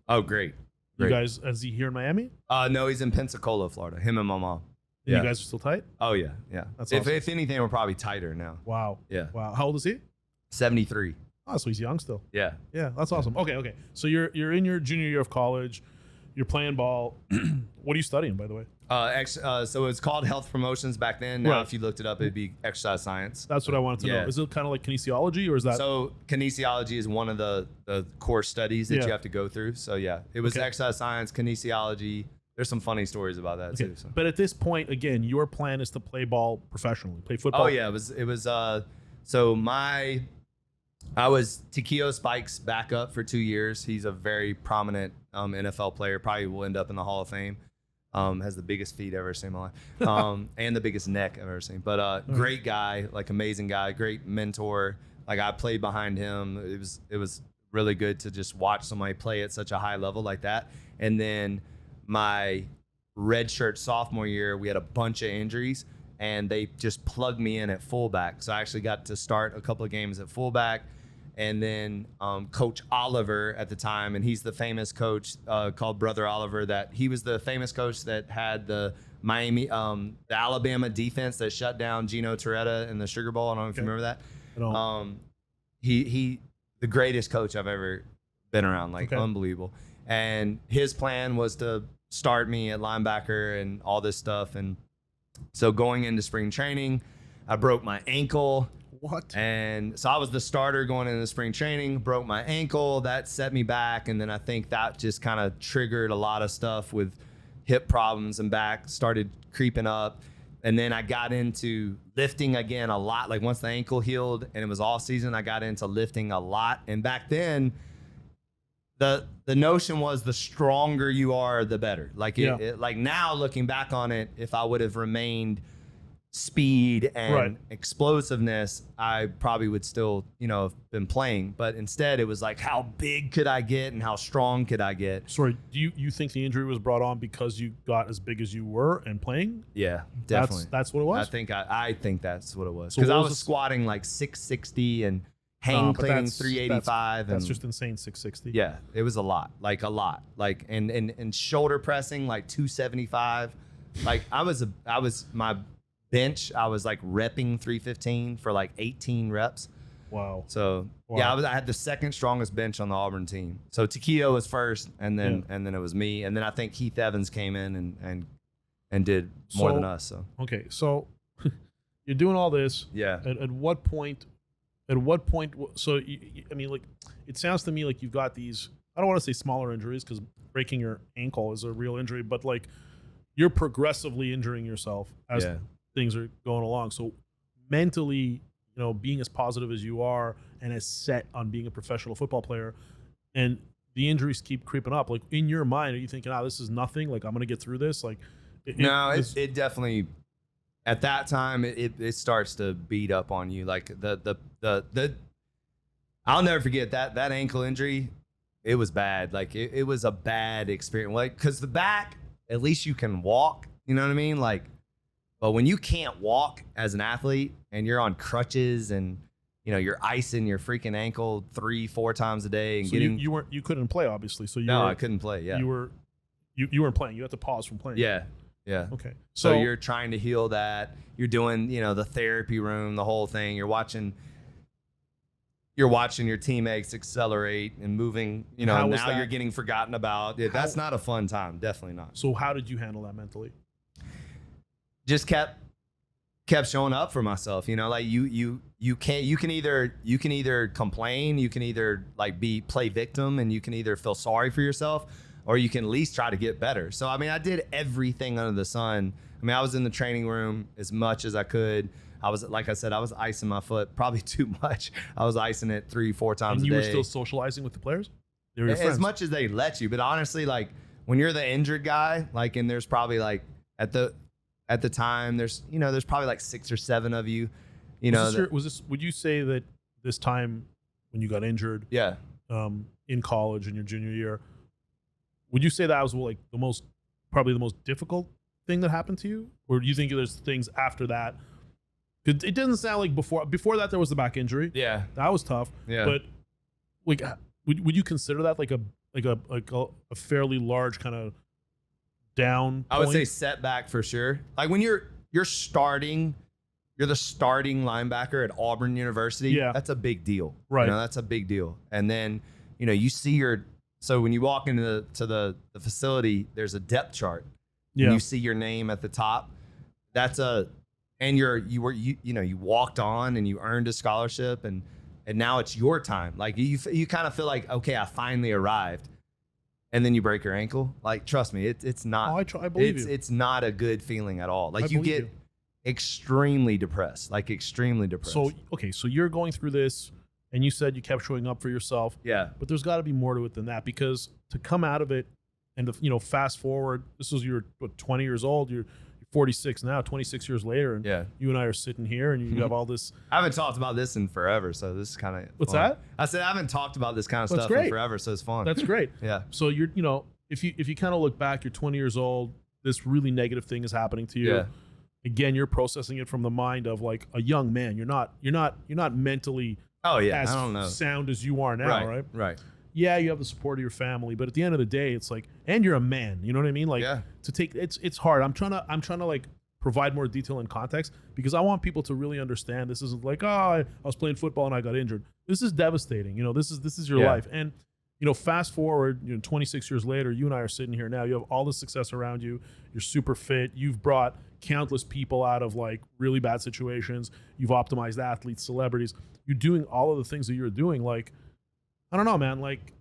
Oh, great. You guys, is he here in Miami? No, he's in Pensacola, Florida. Him and my mom. And you guys are still tight? Oh yeah. That's awesome. If anything, we're probably tighter now. Wow. Yeah. Wow. How old is he? 73. Oh, so he's young still. Yeah. Yeah, that's awesome. Okay. So you're in your junior year of college. You're playing ball. What are you studying, by the way? So it's called health promotions back then. Now, Right. if you looked it up, it'd be exercise science. That's what I wanted to Yeah. know. Is it kind of like kinesiology, or is that? So kinesiology is one of the core studies that Yeah. you have to go through. So yeah, it was Okay. exercise science, kinesiology. There's some funny stories about that Okay. too. So. But at this point, again, your plan is to play ball professionally, play football. Oh yeah, it was so I was Tikio Spike's backup for 2 years. He's a very prominent NFL player, probably will end up in the Hall of Fame. Has the biggest feet I've ever seen in my life. And the biggest neck I've ever seen. But great guy, like amazing guy, great mentor. Like I played behind him. It was really good to just watch somebody play at such a high level like that. And then my redshirt sophomore year, we had a bunch of injuries and they just plugged me in at fullback. So I actually got to start a couple of games at fullback. And then Coach Oliver at the time, and he's the famous coach called Brother Oliver, that he was the famous coach that had the the Alabama defense that shut down Gino Torretta in the Sugar Bowl. I don't know if you remember that. I don't. He the greatest coach I've ever been around, like unbelievable. And his plan was to start me at linebacker and all this stuff. And so going into spring training, I broke my ankle. What? And so I was the starter going into spring training, broke my ankle. That set me back. And then I think that just kind of triggered a lot of stuff with hip problems and back started creeping up. And then I got into lifting again a lot. Like once the ankle healed and it was off season, I got into lifting a lot. And back then, the notion was the stronger you are, the better. Like like now looking back on it, if I would have remained speed and explosiveness, I probably would still, have been playing. But instead, it was like, how big could I get and how strong could I get? Sorry, do you think the injury was brought on because you got as big as you were and playing? Yeah, definitely. That's what it was? I think that's what it was. So Because I what was was the- squatting like 660 and hang cleaning 385. That's and just insane, 660. yeah, it was a lot. Like and shoulder pressing like 275. Like I was my bench, I was like repping 315 for like 18 reps. Wow. So Wow. I had the second strongest bench on the Auburn team. So Tikio was first, and then it was me, and then I think Keith Evans came in and did more than us. So Okay, so you're doing all this. yeah, At what point? So I mean, like, it sounds to me like you've got these. I don't want to say smaller injuries because breaking your ankle is a real injury, but like you're progressively injuring yourself as things are going along. So mentally, being as positive as you are and as set on being a professional football player, and the injuries keep creeping up. Like in your mind, are you thinking, this is nothing? Like I'm gonna get through this? Like it definitely. At that time, it starts to beat up on you. Like the I'll never forget that ankle injury. It was bad. Like it was a bad experience. Like because the back, at least you can walk. You know what I mean? Like, but when you can't walk as an athlete and you're on crutches and you're icing your freaking ankle 3-4 times a day and so you couldn't play, obviously. So I couldn't play. Yeah, you weren't playing. You had to pause from playing. Yeah. Okay. So you're trying to heal that. You're doing, the therapy room, the whole thing. You're watching your teammates accelerate and moving. Now you're getting forgotten about. That's not a fun time. Definitely not. So how did you handle that mentally? Just kept showing up for myself. Like you can either complain, you can either like play victim, and you can either feel sorry for yourself, or you can at least try to get better. So, I mean, I did everything under the sun. I mean, I was in the training room as much as I could. Like I said, I was icing my foot probably too much. I was icing it 3-4 times a day. And you were still socializing with the players? They were your friends? As much as they let you. But honestly, like when you're the injured guy, like, and there's probably like at the time, there's probably like 6 or 7 of you, would you say that this time when you got injured in college in your junior year, would you say that was like probably the most difficult thing that happened to you? Or do you think there's things after that? Because it doesn't sound like before that there was the back injury. Yeah. That was tough. Yeah. But like, would you consider that like a fairly large kind of down point? I would say setback for sure. Like when you're the starting linebacker at Auburn University, that's a big deal. Right. That's a big deal. And then, you see so when you walk into the facility, there's a depth chart. and you see your name at the top, and you walked on and you earned a scholarship, and now it's your time. Like you kind of feel like, okay, I finally arrived. And then you break your ankle. Like, trust me, it's not. I believe you. It's not a good feeling at all. Like, you get extremely depressed. Like, extremely depressed. So you're going through this, and you said you kept showing up for yourself. Yeah. But there's got to be more to it than that, because to come out of it and to, fast forward, this was you're 20 years old. You're 46 now, 26 years later, and you and I are sitting here, and you have all this. I haven't talked about this in forever, so this is kind of What's fun. that? I said I haven't talked about this kind of stuff in forever, so it's fun. That's great. Yeah. So you're, if you kind of look back, you're 20 years old. This really negative thing is happening to you. Yeah. Again, you're processing it from the mind of like a young man. You're not mentally as sound as you are now, right? Right. Yeah, you have the support of your family, but at the end of the day, it's like, and you're a man. You know what I mean? Like to take it's hard. I'm trying to like provide more detail and context, because I want people to really understand this isn't like, I was playing football and I got injured. This is devastating. This is your life. And fast forward, 26 years later, you and I are sitting here now. You have all the success around you. You're super fit. You've brought countless people out of like really bad situations. You've optimized athletes, celebrities. You're doing all of the things that you're doing. Like, I don't know, man. Like,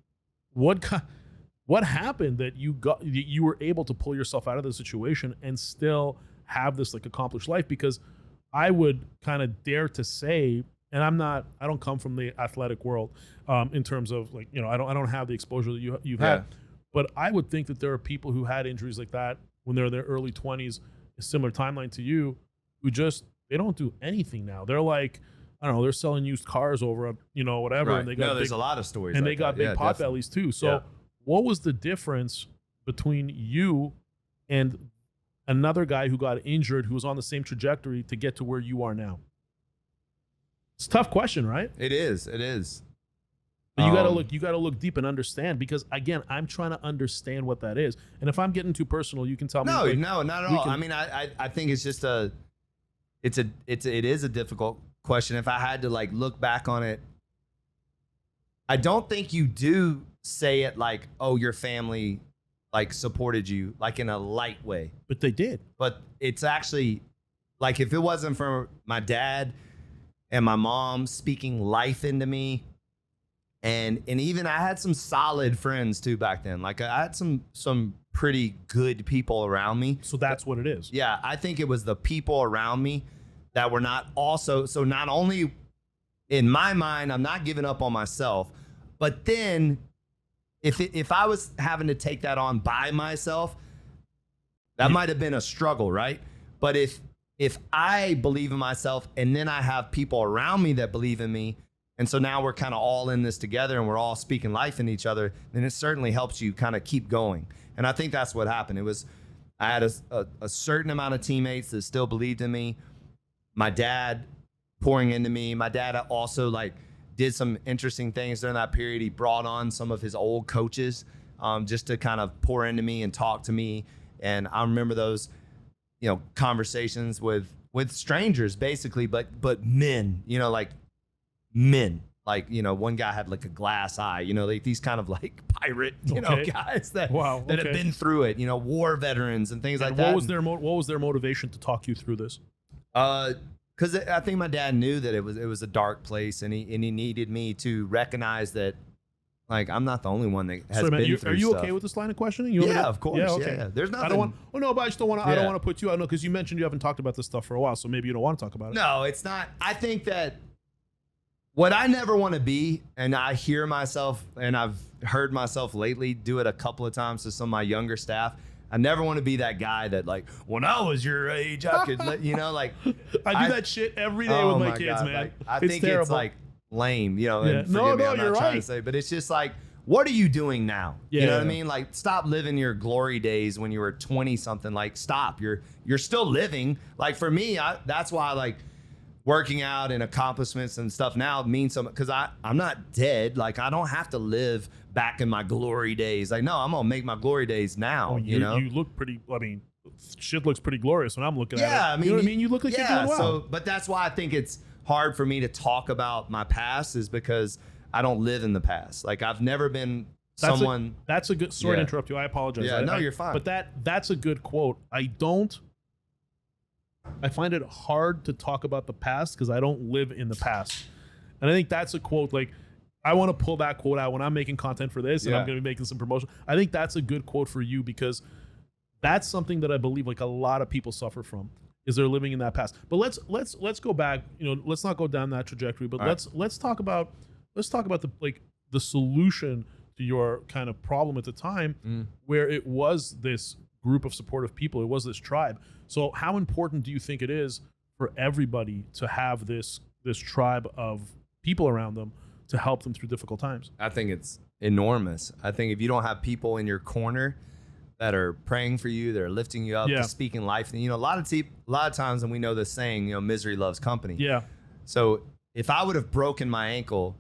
what happened that you were able to pull yourself out of the situation and still have this like accomplished life? Because I would kind of dare to say, and I don't come from the athletic world in terms of like, I don't have the exposure that you've had, but I would think that there are people who had injuries like that when they're in their early 20s, a similar timeline to you, who they don't do anything now. They're like, I don't know, they're selling used cars over, whatever. Right. And they got there's a lot of stories. And like they got big pot bellies too. So what was the difference between you and another guy who got injured, who was on the same trajectory to get to where you are now? It's a tough question, right? It is. But you gotta look deep and understand, because again, I'm trying to understand what that is. And if I'm getting too personal, you can tell me. No, not at all. I mean, I think it's just it is a difficult question. If I had to like look back on it, I don't think you do say it like, oh, your family like supported you like in a light way. But they did. But it's actually like, if it wasn't for my dad and my mom speaking life into me, and even I had some solid friends too back then. Like, I had some pretty good people around me. So that's what it is. Yeah, I think it was the people around me that were not also, so not only in my mind, I'm not giving up on myself, but then if I was having to take that on by myself, that might have been a struggle, right? But if I believe in myself and then I have people around me that believe in me, and so now we're kind of all in this together and we're all speaking life in each other, then it certainly helps you kind of keep going. And I think that's what happened. I had a certain amount of teammates that still believed in me. My dad pouring into me. My dad also like did some interesting things during that period. He brought on some of his old coaches just to kind of pour into me and talk to me. And I remember those, conversations with strangers basically, but men, like men. Like, one guy had like a glass eye, like these kind of like pirate, guys that have been through it, war veterans and things like that. What was their motivation to talk you through this? Because I think my dad knew that it was a dark place, and he needed me to recognize that, like, I'm not the only one that has been through stuff. Are you okay with this line of questioning? Of course. Yeah, okay. Yeah. There's nothing. I don't want. Oh no, but I just don't want to. I don't want to put you out. No, because you mentioned you haven't talked about this stuff for a while, so maybe you don't want to talk about it. No, it's not. I think that what I never want to be, and I hear myself, and I've heard myself lately do it a couple of times to some of my younger staff. I never want to be that guy that, like, when I was your age, I could, like. I do that shit every day with my kids, man. Like, I think terrible. It's like lame, and no, I'm not you're trying right. to say, but it's just like, what are you doing now? You know what I mean? Like, stop living your glory days when you were 20 something. Like, stop. You're still living. Like, for me, that's why, like, working out and accomplishments and stuff now means so much, because I'm not dead. Like, I don't have to live back in my glory days. Like, no, I'm gonna make my glory days now. You look pretty. I mean, shit looks pretty glorious when I'm looking at it. Yeah, I mean, you know what I mean. You look like you're doing well. So, but that's why I think it's hard for me to talk about my past, is because I don't live in the past. Like, I've never been someone. That's a good. Sorry to interrupt you. I apologize. Yeah, no, you're fine. But that's a good quote. I find it hard to talk about the past because I don't live in the past, and I think that's a quote. Like, I want to pull that quote out when I'm making content for this, and I'm going to be making some promotion. I think that's a good quote for you because that's something that I believe like a lot of people suffer from. Is they're living in that past. But let's go back. Let's not go down that trajectory. But let's talk about the solution to your kind of problem at the time, where it was this group of supportive people. It was this tribe. So how important do you think it is for everybody to have this tribe of people around them to help them through difficult times? I think it's enormous. I think if you don't have people in your corner that are praying for you, that are lifting you up, to speaking life. And, a lot of times, and we know this saying, misery loves company. Yeah. So if I would have broken my ankle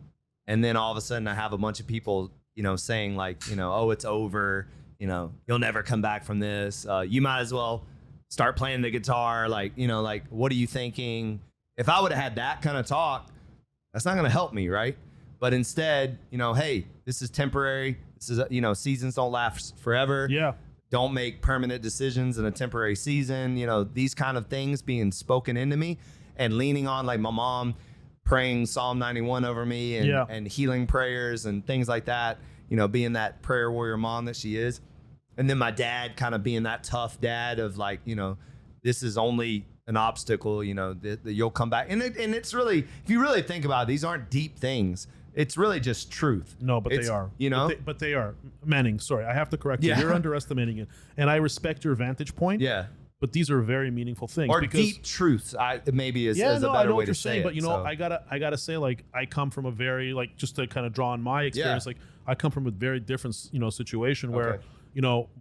and then all of a sudden I have a bunch of people, saying like, oh, it's over, you'll never come back from this. You might as well start playing the guitar. Like, like, what are you thinking? If I would have had that kind of talk, that's not going to help me. Right. But instead, hey, this is temporary. This is, seasons don't last forever. Yeah. Don't make permanent decisions in a temporary season. These kind of things being spoken into me and leaning on, like my mom praying Psalm 91 over me and healing prayers and things like that, being that prayer warrior mom that she is. And then my dad kind of being that tough dad of like, this is only an obstacle, that you'll come back. And it's really, if you really think about it, these aren't deep things. It's really just truth. No, but they are. But they are. Manning, sorry, I have to correct you. You're underestimating it. And I respect your vantage point. Yeah. But these are very meaningful things. Or deep truths, maybe is a better way to say it. But I gotta say, like, I come from a very, like, just to kind of draw on my experience, like I come from a very different, situation where,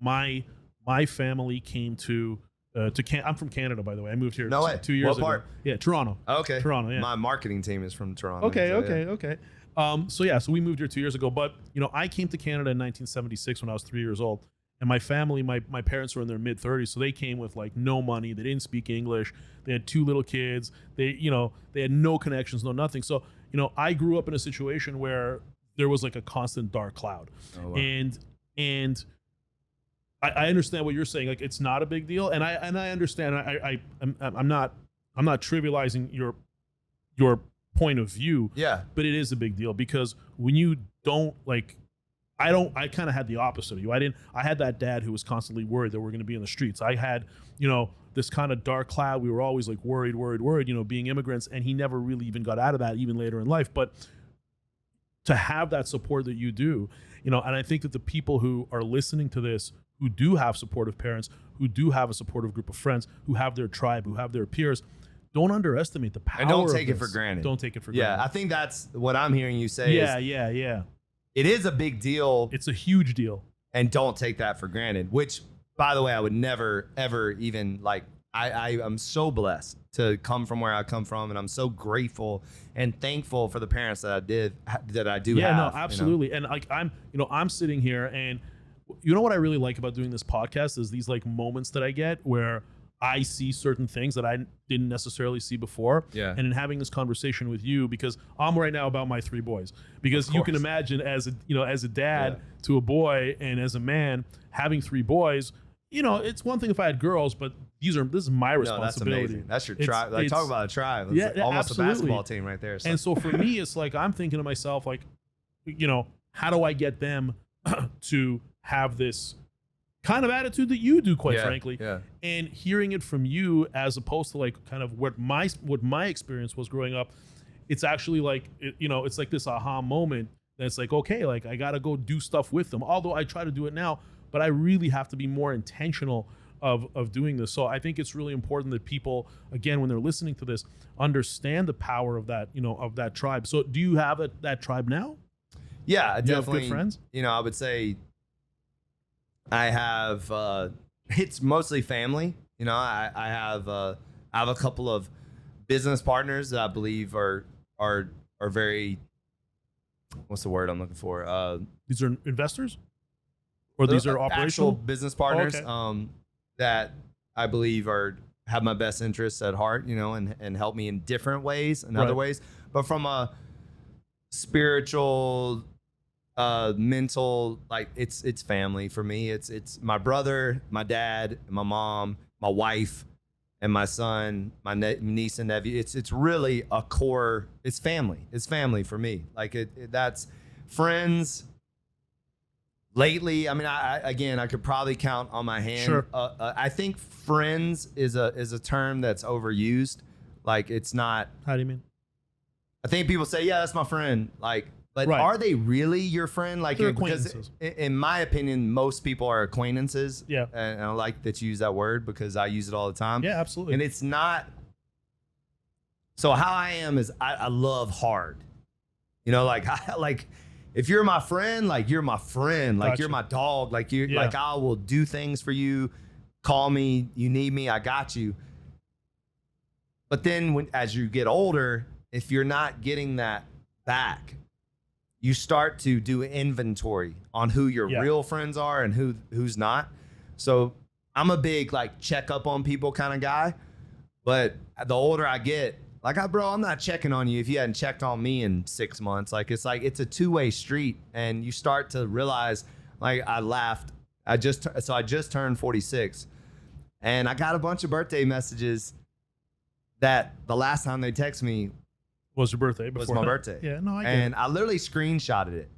my family came to I'm from Canada, by the way. I moved here 2 years ago. What part? Yeah, Toronto. Okay. Toronto, yeah. My marketing team is from Toronto. Okay. So we moved here 2 years ago, but I came to Canada in 1976 when I was 3 years old, and my family, my parents were in their mid 30s, so they came with like no money. They didn't speak English. They had 2 little kids. They had no connections, no nothing. So I grew up in a situation where there was like a constant dark cloud. Oh, wow. And I understand what you're saying. Like, it's not a big deal, and I understand. I'm not trivializing your point of view. Yeah. But it is a big deal because when you don't like, I kind of had the opposite of you. I had that dad who was constantly worried that we're going to be in the streets. I had, this kind of dark cloud. We were always like worried, being immigrants, and he never really even got out of that even later in life. But to have that support that you do, and I think that the people who are listening to this, who do have supportive parents, who do have a supportive group of friends, who have their tribe, who have their peers, don't underestimate the power. And don't take it for granted. Don't take it for granted. Yeah, I think that's what I'm hearing you say. Yeah. It is a big deal. It's a huge deal. And don't take that for granted, which, by the way, I would never, ever even like, I'm so blessed to come from where I come from. And I'm so grateful and thankful for the parents that I do have. Yeah, no, absolutely. And like, I'm sitting here, and what I really like about doing this podcast is these like moments that I get where I see certain things that I didn't necessarily see before. Yeah. And in having this conversation with you, because I'm right now about my 3 boys, because you can imagine as a dad to a boy and as a man having 3 boys, it's one thing if I had girls, but this is my responsibility. That's amazing. That's your tribe. Like, talk about a tribe. It's like almost absolutely. A basketball team right there. So. And so for me, it's like, I'm thinking to myself, like, how do I get them to have this kind of attitude that you do, quite frankly. Yeah. And hearing it from you, as opposed to like kind of what my experience was growing up, it's actually like, it's like this aha moment that's like, okay, like I got to go do stuff with them. Although I try to do it now, but I really have to be more intentional of doing this. So I think it's really important that people, again, when they're listening to this, understand the power of that, of that tribe. So do you have that tribe now? Yeah, do definitely. You have good friends? I would say I have, it's mostly family. I have a couple of business partners that I believe are very, what's the word I'm looking for? These are investors? Or these are operational? Actual business partners, okay. That I believe have my best interests at heart, and help me in different ways and other ways. But from a spiritual mental, like it's family for me. It's my brother, my dad, my mom, my wife, and my son, my niece and nephew. It's really a core. It's family. It's family for me. Like that's friends. Lately, I mean, I could probably count on my hand. Sure. I think friends is a term that's overused. Like it's not. How do you mean? I think people say, yeah, that's my friend. Like, but Right. are they really your friend? Like, They're because acquaintances. in my opinion, most people are acquaintances. Yeah. And I like that you use that word because I use it all the time. Yeah, absolutely. And it's not. So how I am is I love hard. You know, like if you're my friend, like you're my friend, like Gotcha. you're my dog, like you, Yeah. like I will do things for you. Call me, you need me, I got you. But then as you get older, if you're not getting that back, you start to do inventory on who your Yeah. real friends are and who's not. So I'm a big like check up on people kind of guy, but the older I get, like, bro, I'm not checking on you if you hadn't checked on me in 6 months. Like it's a two-way street, and you start to realize. Like I laughed. I just turned 46, and I got a bunch of birthday messages that the last time they text me Was your birthday? was Before my that? birthday. Yeah, no, I get And it. I literally screenshotted it,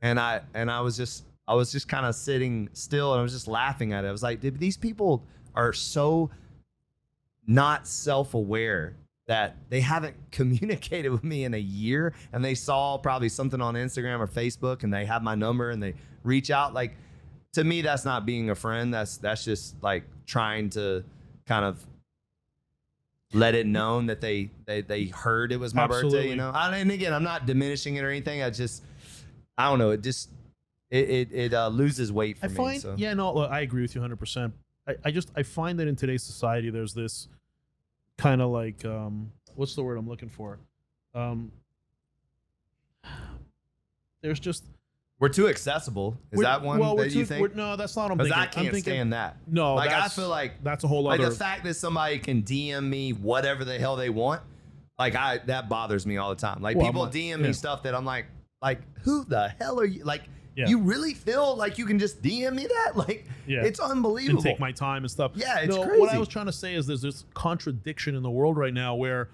and I was just kind of sitting still, and I was just laughing at it. I was like, these people are so not self-aware that they haven't communicated with me in a year, and they saw probably something on Instagram or Facebook, and they have my number and they reach out. Like, to me, that's not being a friend. That's just like trying to kind of let it known that they heard it was my birthday, Absolutely. you know? And again, I'm not diminishing it or anything. I don't know. It just, it loses weight for I me. find, So. yeah, no, look, I agree with you 100%. I find that in today's society, there's this kind of like, what's the word I'm looking for? There's just, We're too accessible. Is that one that you think? No, that's not what I'm Because thinking. I can't I'm thinking, stand that. No, Like, I that's, feel like that's a whole Like other. the fact that somebody can DM me whatever the hell they want, like that bothers me all the time. Like Well, people I'm like- DM yeah. me stuff that I'm like who the hell are you? Like, Yeah. you really feel like you can just DM me that? Like, Yeah. it's and unbelievable. take my time and stuff. Yeah, it's no, crazy. What I was trying to say is there's this contradiction in the world right now where,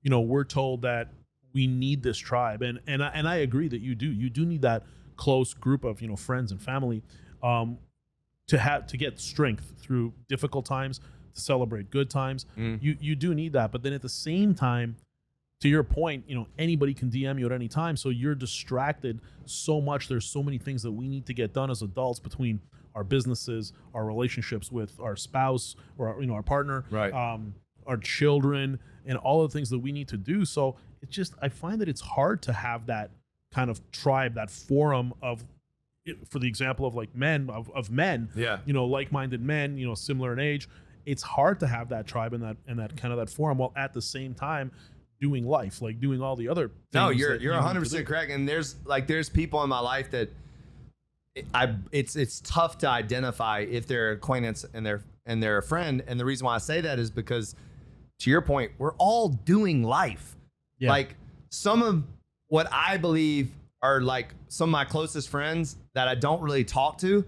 you know, we're told that we need this tribe, and I agree that you do need that close group of, you know, friends and family, to get strength through difficult times, to celebrate good times. You do need that, but then at the same time, to your point, you know, anybody can DM you at any time, so you're distracted so much. There's so many things that we need to get done as adults between our businesses, our relationships with our spouse or our, you know, our partner, Right. Our children, and all the things that we need to do. So it's just, I find that it's hard to have that kind of tribe, that forum of, for the example of like men, of men, Yeah. you know, like-minded men, you know, similar in age. It's hard to have that tribe and that kind of that forum, while at the same time doing life, like doing all the other things. No, that you're you need to 100% do. correct. And there's people in my life that it's tough to identify if they're an acquaintance and they're a friend. And the reason why I say that is because, to your point, we're all doing life. Yeah. Like, some of what I believe are like some of my closest friends that I don't really talk to,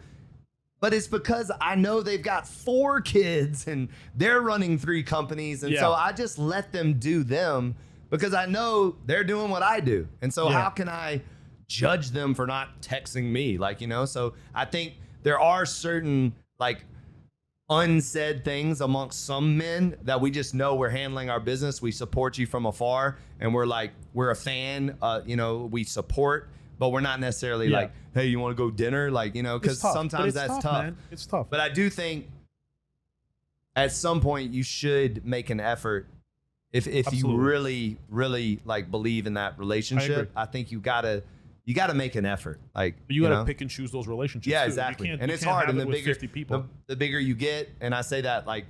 but it's because I know they've got 4 kids and they're running 3 companies. And so I just let them do them because I know they're doing what I do. And so how can I judge them for not texting me? Like, you know, so I think there are certain like unsaid things amongst some men that we just know we're handling our business. We support you from afar, and we're a fan, you know, we support, but we're not necessarily like, hey, you want to go dinner? Like, you know, because sometimes that's tough. Man. It's tough. But I do think at some point you should make an effort. If you Absolutely. really like believe in that relationship, I think you gotta make an effort. Like, But you got to know? pick and choose those relationships. Yeah, too. You exactly. can't- And you it's can't hard. have And it the with bigger 50 people. the bigger you get, and I say that like,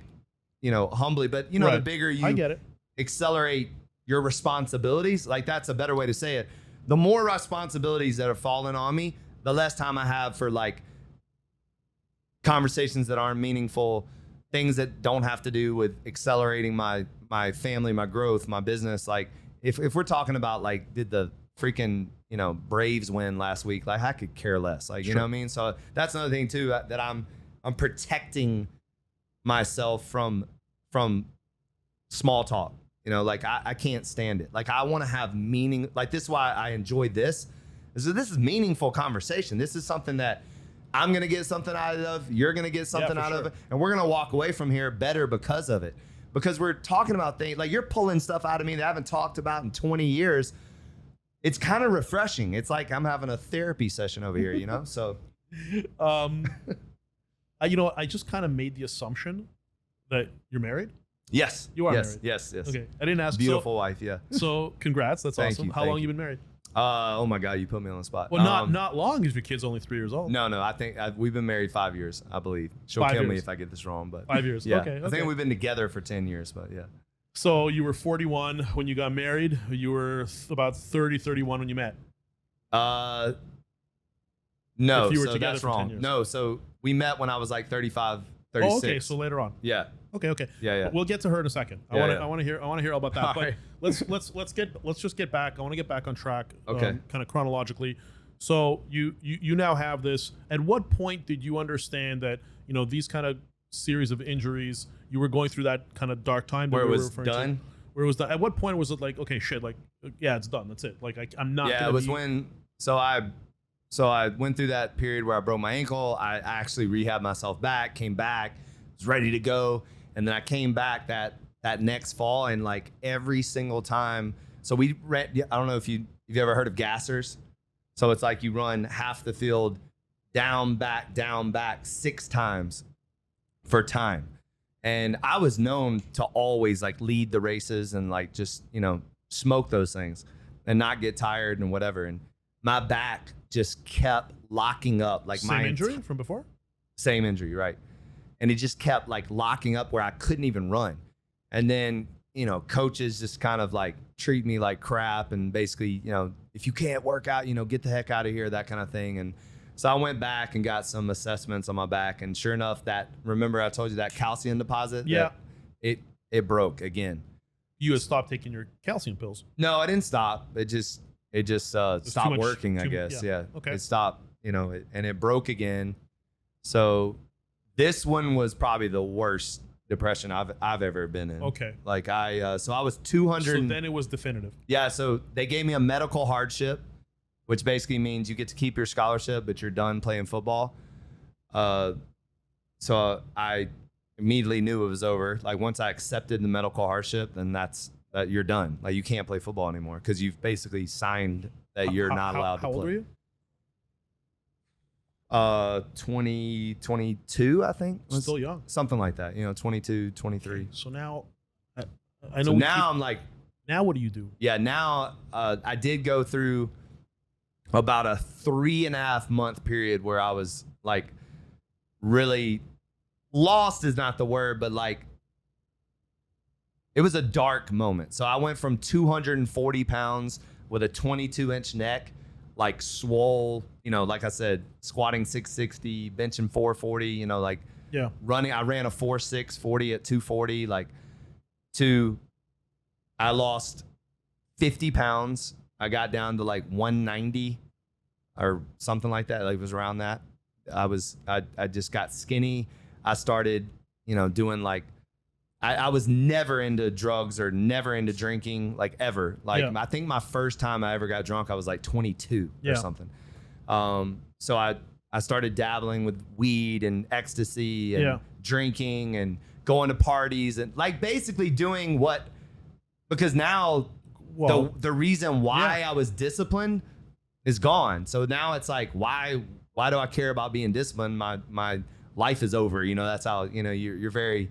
you know, humbly, but you know, the Right. bigger I you get it. accelerate your responsibilities, like that's a better way to say it. The more responsibilities that are falling on me, the less time I have for like conversations that aren't meaningful, things that don't have to do with accelerating my family, my growth, my business. Like if we're talking about like, did the freaking, Braves win last week. Like I could care less. Like, you know what I mean? So that's another thing too, that I'm protecting myself from small talk. Like I can't stand it. Like I want to have meaning. Like this is why I enjoy this. This is meaningful conversation. This is something that I'm going to get something out of. You're going to get something out of it. And we're going to walk away from here better because of it. Because we're talking about things like you're pulling stuff out of me that I haven't talked about in 20 years. It's kind of refreshing. It's like I'm having a therapy session over here, So, I just kind of made the assumption that you're married. Yes. You are married. Yes. Yes. Okay. I didn't ask. Beautiful wife. Yeah. So congrats. That's Thank awesome. you, How long you been married? Oh my God, you put me on the spot. Well, not long, because your kid's only 3 years old. No, I think we've been married 5 years, I believe. She'll 5 kill me years. if I get this wrong, but 5 years. yeah. Okay. I think we've been together for 10 years, but yeah. So you were 41 when you got married. You were about 30, 31 when you met. No, If you were so together that's for 10 wrong. years. No, so we met when I was like 35, 36. Oh, okay. So later on. Yeah. Okay. Yeah. We'll get to her in a second. I want to hear all about that. All but right. let's just get back. I want to get back on track. Okay. Kind of chronologically. So you now have this. At what point did you understand that these kind of series of injuries, you were going through that kind of dark time that Where it we were was referring to? done? Where it was done? At what point was it like, okay, shit, like, yeah, it's done. That's it. Like I'm not. Yeah, gonna it was be, when. So I went through that period where I broke my ankle. I actually rehabbed myself back, came back, was ready to go, and then I came back that next fall, and like every single time. So we ran. I don't know if you've ever heard of gassers. So it's like you run half the field down, back 6 times for time. And I was known to always like lead the races and like just, smoke those things and not get tired and whatever. And my back just kept locking up. Like same injury from before? Same injury, right. And it just kept like locking up where I couldn't even run. And then, coaches just kind of like treat me like crap and basically, if you can't work out, get the heck out of here, that kind of thing. And so I went back and got some assessments on my back, and sure enough, remember I told you that calcium deposit? Yeah. It broke again. You had stopped taking your calcium pills. No, I didn't stop. It just stopped working, I guess. Yeah. Okay. It stopped, and it broke again. So this one was probably the worst depression I've ever been in. Okay. Like so I was 200. So then it was definitive. Yeah. So they gave me a medical hardship, which basically means you get to keep your scholarship, but you're done playing football. So I immediately knew it was over. Like once I accepted the medical hardship, then you're done. Like you can't play football anymore because you've basically signed that you're not allowed to play. How old were you? 22, I think. Still young. Something like that. 22, 23. So now, I know. So now I'm like, now what do you do? yeah, now I did go through about a 3.5 month period where I was like really lost is not the word, but like it was a dark moment. So I went from 240 pounds with a 22-inch neck, like swole, like I said, squatting 660, benching 440, like Yeah. running. I ran a 4.6 40 at 240, like I lost 50 pounds. I got down to like 190 or something like that. Like it was around that. I just got skinny. I started, doing like, I was never into drugs or never into drinking, like ever. Like Yeah. I think my first time I ever got drunk, I was like 22 Yeah. or something. So I started dabbling with weed and ecstasy and Yeah. drinking and going to parties and like basically doing because now Well, the reason why yeah. I was disciplined is gone. So now it's like, why do I care about being disciplined? My life is over. That's how, you're very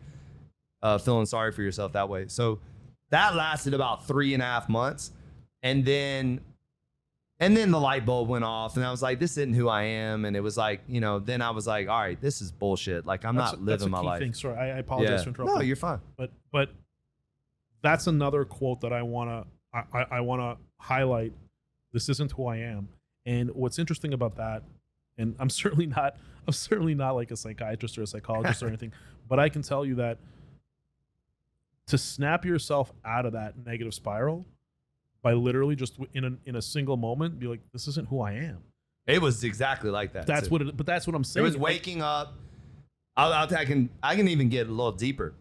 feeling sorry for yourself that way. So that lasted about 3.5 months. And then the light bulb went off and I was like, this isn't who I am. And it was like, then I was like, all right, this is bullshit. Like I'm not living my life. Thing. Sorry, I apologize for interrupting. No, you're fine. But that's another quote that I wanna highlight. This isn't who I am. And what's interesting about that, and I'm certainly not like a psychiatrist or a psychologist or anything, but I can tell you that to snap yourself out of that negative spiral, by literally just in a single moment be like, this isn't who I am. It was exactly like that. That's too. but that's what I'm saying. It was waking up. I can even get a little deeper.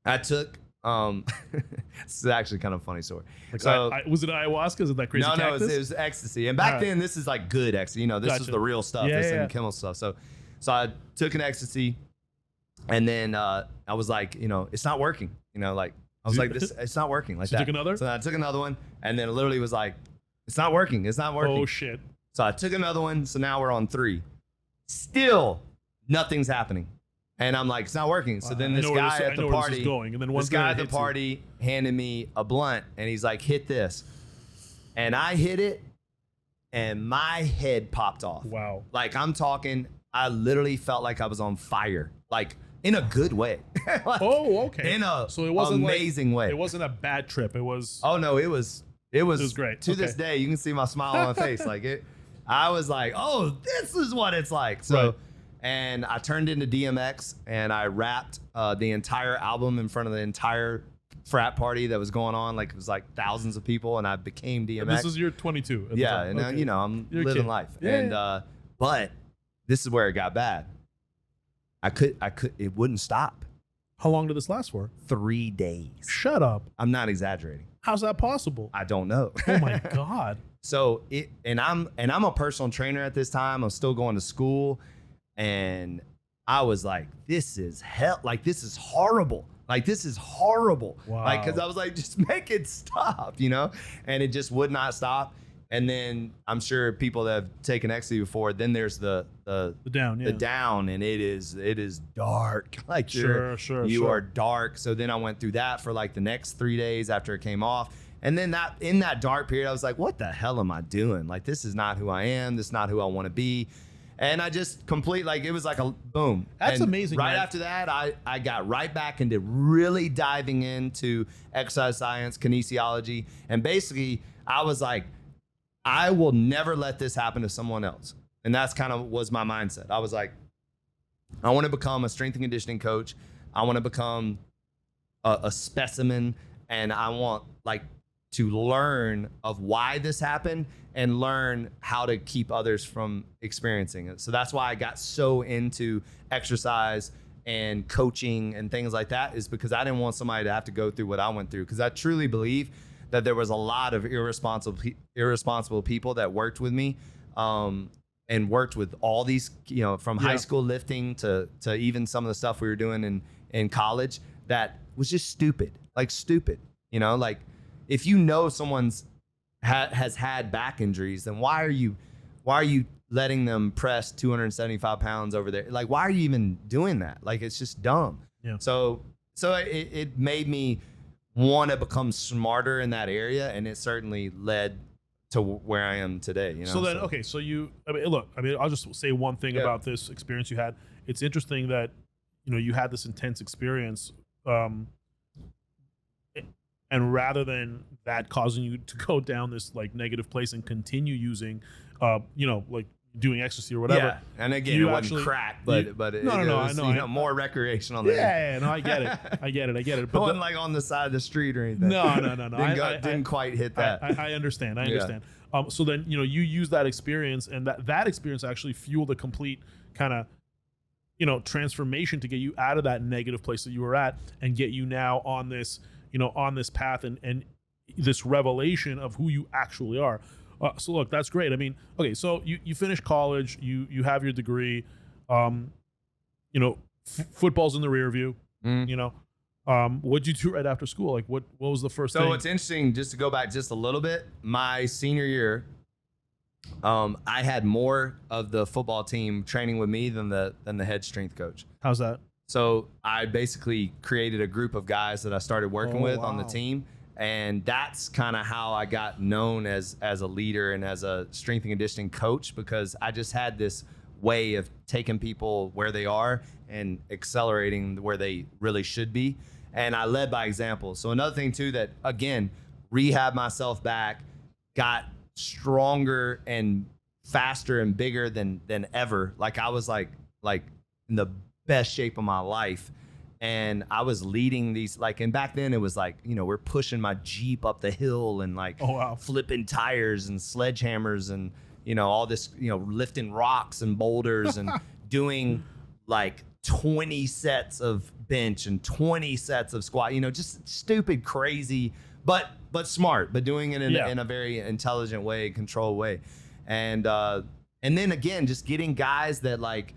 I took this is actually kind of a funny story. Like, so was it ayahuasca? Is it that crazy no, cactus? it was ecstasy. And back then, this is like good ecstasy. You know, this is the real stuff. Yeah, this yeah. isn't chemical stuff. So I took an ecstasy, and then I was like, you know, it's not working. You know, like I was like, this, it's not working. Like So that. you took another? So I took another one, and then it literally was like, it's not working. It's not working. Oh shit. So I took another one. So now we're on 3. Still, nothing's happening. And I'm like, it's not working. So then this guy at the party, handed me a blunt, and he's like, hit this. And I hit it, and my head popped off. Wow. Like I'm talking, I literally felt like I was on fire, like in a good way. Like, Oh, okay. in a So it wasn't amazing way. It wasn't a bad trip. It was. Oh no, it was great. To this day, you can see my smile on my face. Like it, I was like, oh, this is what it's like. So. Right. And I turned into DMX, and I rapped the entire album in front of the entire frat party that was going on. Like it was like thousands of people, and I became DMX. This is year 22. at the Yeah, time. and Okay. you know, I'm You're a living kid. life. Yeah, And but this is where it got bad. It wouldn't stop. How long did this last for? 3 days. Shut up. I'm not exaggerating. How's that possible? I don't know. Oh my god. So I'm a personal trainer at this time. I'm still going to school, and I was like, this is hell. Like this is horrible. Like this is horrible. Wow. Like because I was like, just make it stop, you know. And it just would not stop. And then I'm sure people that have taken ecstasy before. Then there's the down, yeah. the down, and it is dark. Like Sure. you are dark. So then I went through that for like the next 3 days after it came off. And then in that dark period, I was like, what the hell am I doing? Like, this is not who I am. This is not who I want to be. And I just it was like a boom. That's And amazing, Right man. after that, I got right back into really diving into exercise science, kinesiology. And basically, I was like, I will never let this happen to someone else. And that's kind of was my mindset. I was like, I want to become a strength and conditioning coach. I want to become a specimen, and I want to learn of why this happened and learn how to keep others from experiencing it. So that's why I got so into exercise and coaching and things like that, is because I didn't want somebody to have to go through what I went through. Because I truly believe that there was a lot of irresponsible people that worked with me, and worked with all these, you know, from high school lifting to even some of the stuff we were doing in college that was just stupid, you know, like if you know someone's has had back injuries, then why are you letting them press 275 pounds over there? Like, why are you even doing that? Like, it's just dumb. Yeah. So it made me want to become smarter in that area, and it certainly led to where I am today. You know. So then, okay, so I'll just say one thing Yeah. about this experience you had. It's interesting that, you know, you had this intense experience, and rather than that causing you to go down this like negative place and continue using, you know, like doing ecstasy or whatever. Yeah, and again, you it wasn't actually- crack, but you- it no, was, I know, you know, more recreational. Than Yeah, no, I get it. I get it. It But wasn't like on the side of the street or anything. no. Didn't quite hit that. I understand. I Yeah. understand. So then, you know, you use that experience, and that experience actually fueled a complete kind of, you know, transformation to get you out of that negative place that you were at and get you now on this, you know, on this path and this revelation of who you actually are. So look, that's great. I mean, okay, so you finish college, you have your degree, you know, football's in the rear view, you know. What'd you do right after school? Like, what was the first thing? So it's interesting, just to go back just a little bit. My senior year, I had more of the football team training with me than the head strength coach. How's that? So I basically created a group of guys that I started working with on the team. And that's kind of how I got known as a leader and as a strength and conditioning coach, because I just had this way of taking people where they are and accelerating where they really should be. And I led by example. So another thing too, that again, rehab myself back, got stronger and faster and bigger than ever. Like I was like in the best shape of my life. And I was leading these, like, and back then it was like, you know, we're pushing my Jeep up the hill and like flipping tires and sledgehammers and, you know, all this, you know, lifting rocks and boulders and doing like 20 sets of bench and 20 sets of squat, you know, just stupid, crazy, but smart, but doing it in a very intelligent way, controlled way. And then again, just getting guys that, like,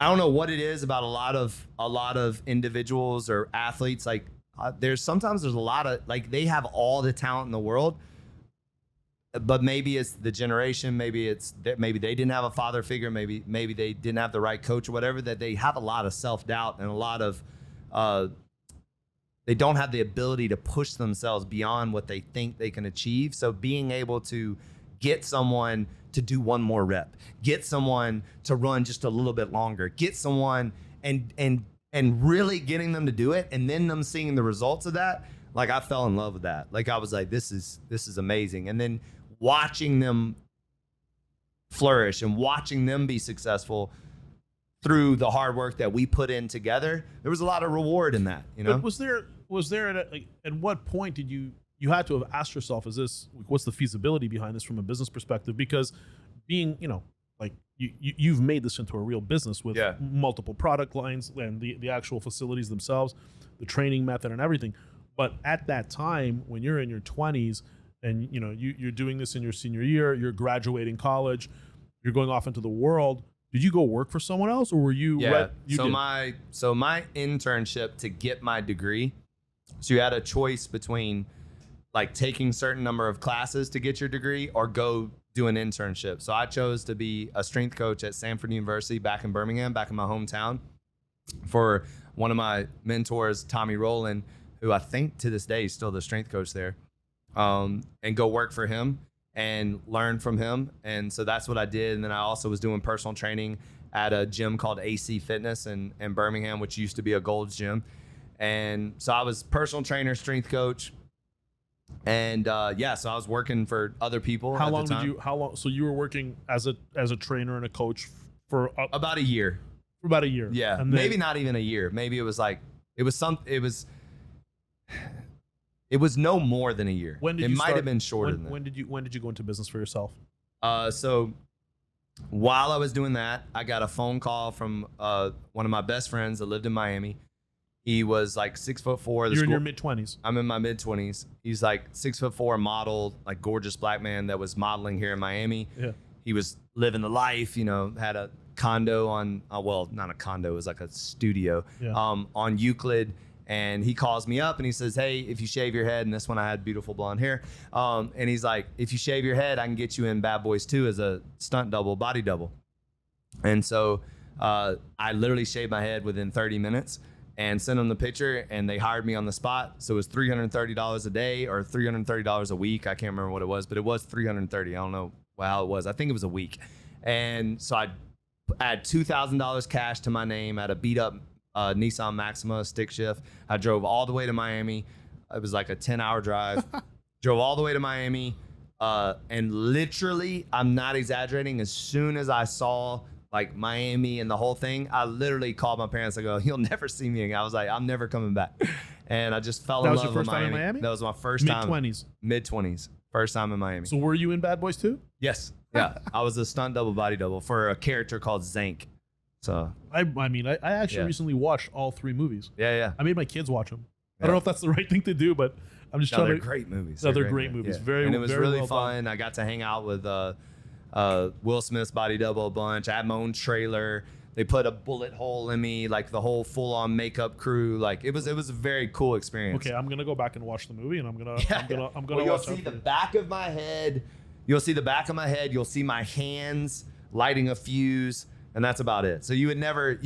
I don't know what it is about a lot of individuals or athletes. Like there's a lot of, like, they have all the talent in the world, but maybe it's the generation, maybe it's that maybe they didn't have a father figure, maybe they didn't have the right coach or whatever, that they have a lot of self-doubt and a lot of they don't have the ability to push themselves beyond what they think they can achieve. So being able to get someone to do one more rep, get someone to run just a little bit longer, get someone and really getting them to do it, and then them seeing the results of that, like, I fell in love with that. Like, I was like, this is amazing. And then watching them flourish and watching them be successful through the hard work that we put in together, there was a lot of reward in that, you know? But was there at what point did you had to have asked yourself, what's the feasibility behind this from a business perspective? Because being, you know, like you've made this into a real business with multiple product lines and the actual facilities themselves, the training method and everything. But at that time, when you're in your 20s and, you know, you're doing this in your senior year, you're graduating college, you're going off into the world. Did you go work for someone else, or were you? My internship to get my degree. So you had a choice between, like, taking certain number of classes to get your degree or go do an internship. So I chose to be a strength coach at Samford University back in Birmingham, back in my hometown, for one of my mentors, Tommy Rowland, who I think to this day is still the strength coach there, and go work for him and learn from him. And so that's what I did. And then I also was doing personal training at a gym called AC Fitness in Birmingham, which used to be a Gold's Gym. And so I was personal trainer, strength coach. And so I was working for other people. How long? So you were working as a trainer and a coach for about a year. For about a year. Yeah, and maybe not even a year. Maybe it was no more than a year. It might have been shorter than that. When did you go into business for yourself? So while I was doing that, I got a phone call from one of my best friends that lived in Miami. He was like 6'4". You're in your mid-20s. I'm in my mid-20s. He's like 6'4", model, like gorgeous black man that was modeling here in Miami. Yeah. He was living the life, you know, had a condo on, well, not a condo, it was like a studio on Euclid. And he calls me up and he says, hey, if you shave your head, and this one I had beautiful blonde hair. And he's like, if you shave your head, I can get you in Bad Boys 2 as a stunt double, body double. And so I literally shaved my head within 30 minutes. And sent them the picture, and they hired me on the spot. So it was $330 a day or $330 a week. I can't remember what it was, but it was $330. I don't know how it was. I think it was a week. And so I had $2,000 cash to my name at a beat up Nissan Maxima stick shift. I drove all the way to Miami. It was like a 10-hour drive. Drove all the way to Miami. And literally, I'm not exaggerating, as soon as I saw like Miami and the whole thing, I literally called my parents. I go, you'll never see me again. I was like, I'm never coming back. And I just fell in love with Miami. That was your first time in Miami? That was my first time. Mid-20s? Mid-20s. First time in Miami. So were you in Bad Boys 2? Yes. Yeah. I was a stunt double, body double for a character called Zank. So I mean, I actually recently watched all 3 movies. Yeah. I made my kids watch them. I don't know if that's the right thing to do, but I'm just trying to. They're great movies. They're great movies. Yeah. Very, and it was very really well fun. done. I got to hang out with Will Smith's body double a bunch. I had my own trailer. They put a bullet hole in me, like the whole full-on makeup crew. Like it was a very cool experience. Okay, I'm gonna go back and watch the movie, and I'm gonna Well, you'll see the back of my head. You'll see the back of my head. You'll see my hands lighting a fuse, and that's about it. So you would never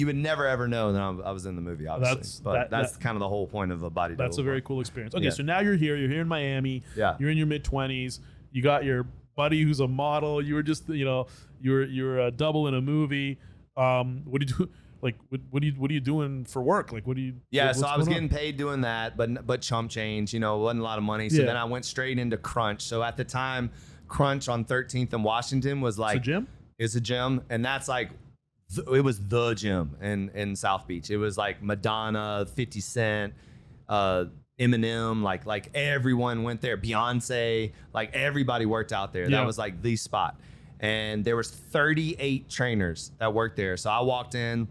ever know that I was in the movie, obviously. That's kind of the whole point of a body double. That's a very cool experience. Okay, so now you're here in Miami. Yeah. You're in your mid-20s. You got your buddy who's a model. You were just, you're a double in a movie. What do you do? Like, what are you doing for work? Like, what do you? Yeah, so I was getting paid doing that, but chump change, wasn't a lot of money. So then I went straight into Crunch. So at the time, Crunch on 13th and Washington was like it's a gym. It's a gym, and that's like it was the gym in South Beach. It was like Madonna, 50 Cent, Eminem, like everyone went there. Beyonce, like everybody worked out there. Yeah. That was like the spot. And there was 38 trainers that worked there. So I walked in,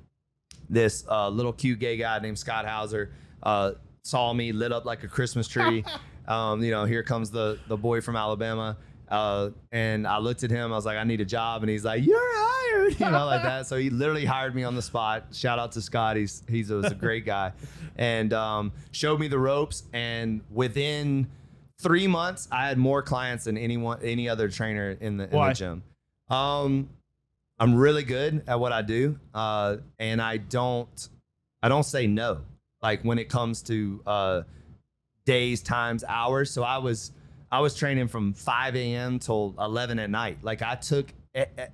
this little cute gay guy named Scott Hauser saw me, lit up like a Christmas tree. Here comes the boy from Alabama. And I looked at him, I was like, I need a job. And he's like, you're hired, like that. So he literally hired me on the spot. Shout out to Scott. He was a great guy, and showed me the ropes. And within 3 months, I had more clients than any other trainer in the gym. I'm really good at what I do. And I don't say no, like when it comes to days, times, hours. So I was training from 5 a.m. till 11 at night. Like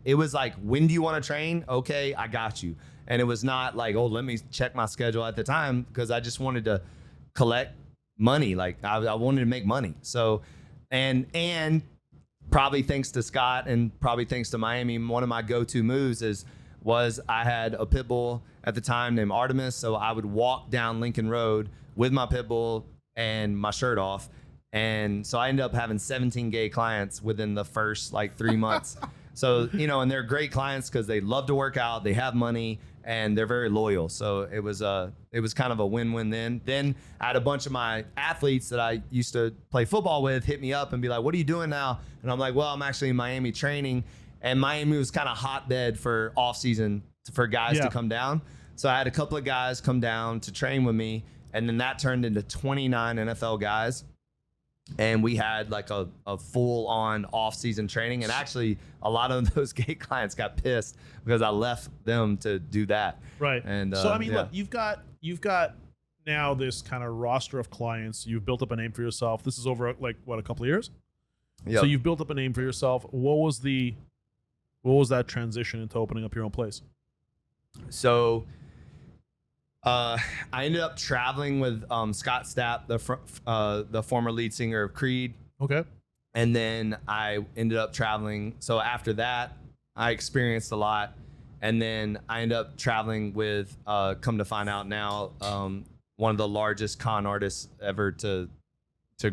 it was like, when do you want to train? Okay, I got you. And it was not like, oh, let me check my schedule at the time, because I just wanted to collect money. Like I wanted to make money. So, and probably thanks to Scott and probably thanks to Miami, one of my go-to moves was I had a pit bull at the time named Artemis. So I would walk down Lincoln Road with my pit bull and my shirt off. And so I ended up having 17 gay clients within the first like 3 months. So, and they're great clients because they love to work out, they have money, and they're very loyal. So it was kind of a win-win then. Then I had a bunch of my athletes that I used to play football with hit me up and be like, what are you doing now? And I'm like, well, I'm actually in Miami training. And Miami was kind of hotbed for off season for guys to come down. So I had a couple of guys come down to train with me. And then that turned into 29 NFL guys. And we had like a full on off season training. And actually a lot of those gay clients got pissed because I left them to do that. Right. And so, I mean, look, you've got now this kind of roster of clients. You've built up a name for yourself. This is over like what, a couple of years? Yeah. So you've built up a name for yourself. What was that transition into opening up your own place? So, I ended up traveling with Scott Stapp, the former lead singer of Creed. Okay. And then I ended up traveling. So after that, I experienced a lot. And then I ended up traveling with, come to find out now, one of the largest con artists ever to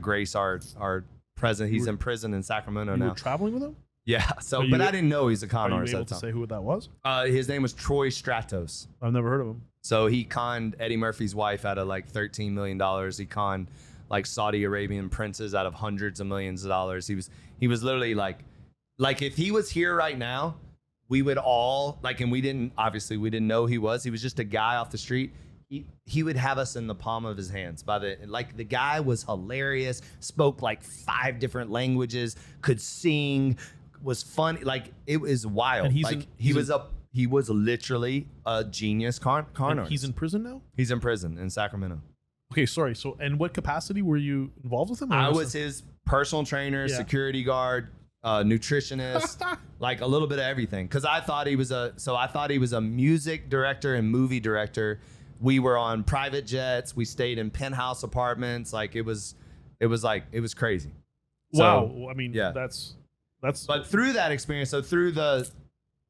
grace our presence. He's in prison in Sacramento now. You were traveling with him? Yeah. So, but I didn't know he's a con artist. Are you able to say who that was? His name was Troy Stratos. I've never heard of him. So he conned Eddie Murphy's wife out of like $13 million. He conned like Saudi Arabian princes out of hundreds of millions of dollars. He was literally like if he was here right now, we would all like, and we didn't know he was just a guy off the street. He would have us in the palm of his hands the guy was hilarious, spoke like 5 different languages, could sing, was funny. Like it was wild. And he was literally a genius con artist. He's in prison now? He's in prison in Sacramento. Okay, sorry. So, in what capacity were you involved with him? I was his personal trainer, security guard, nutritionist, like a little bit of everything. Because I thought he was a music director and movie director. We were on private jets. We stayed in penthouse apartments. Like it was crazy. Wow. So, I mean, that's. But through that experience,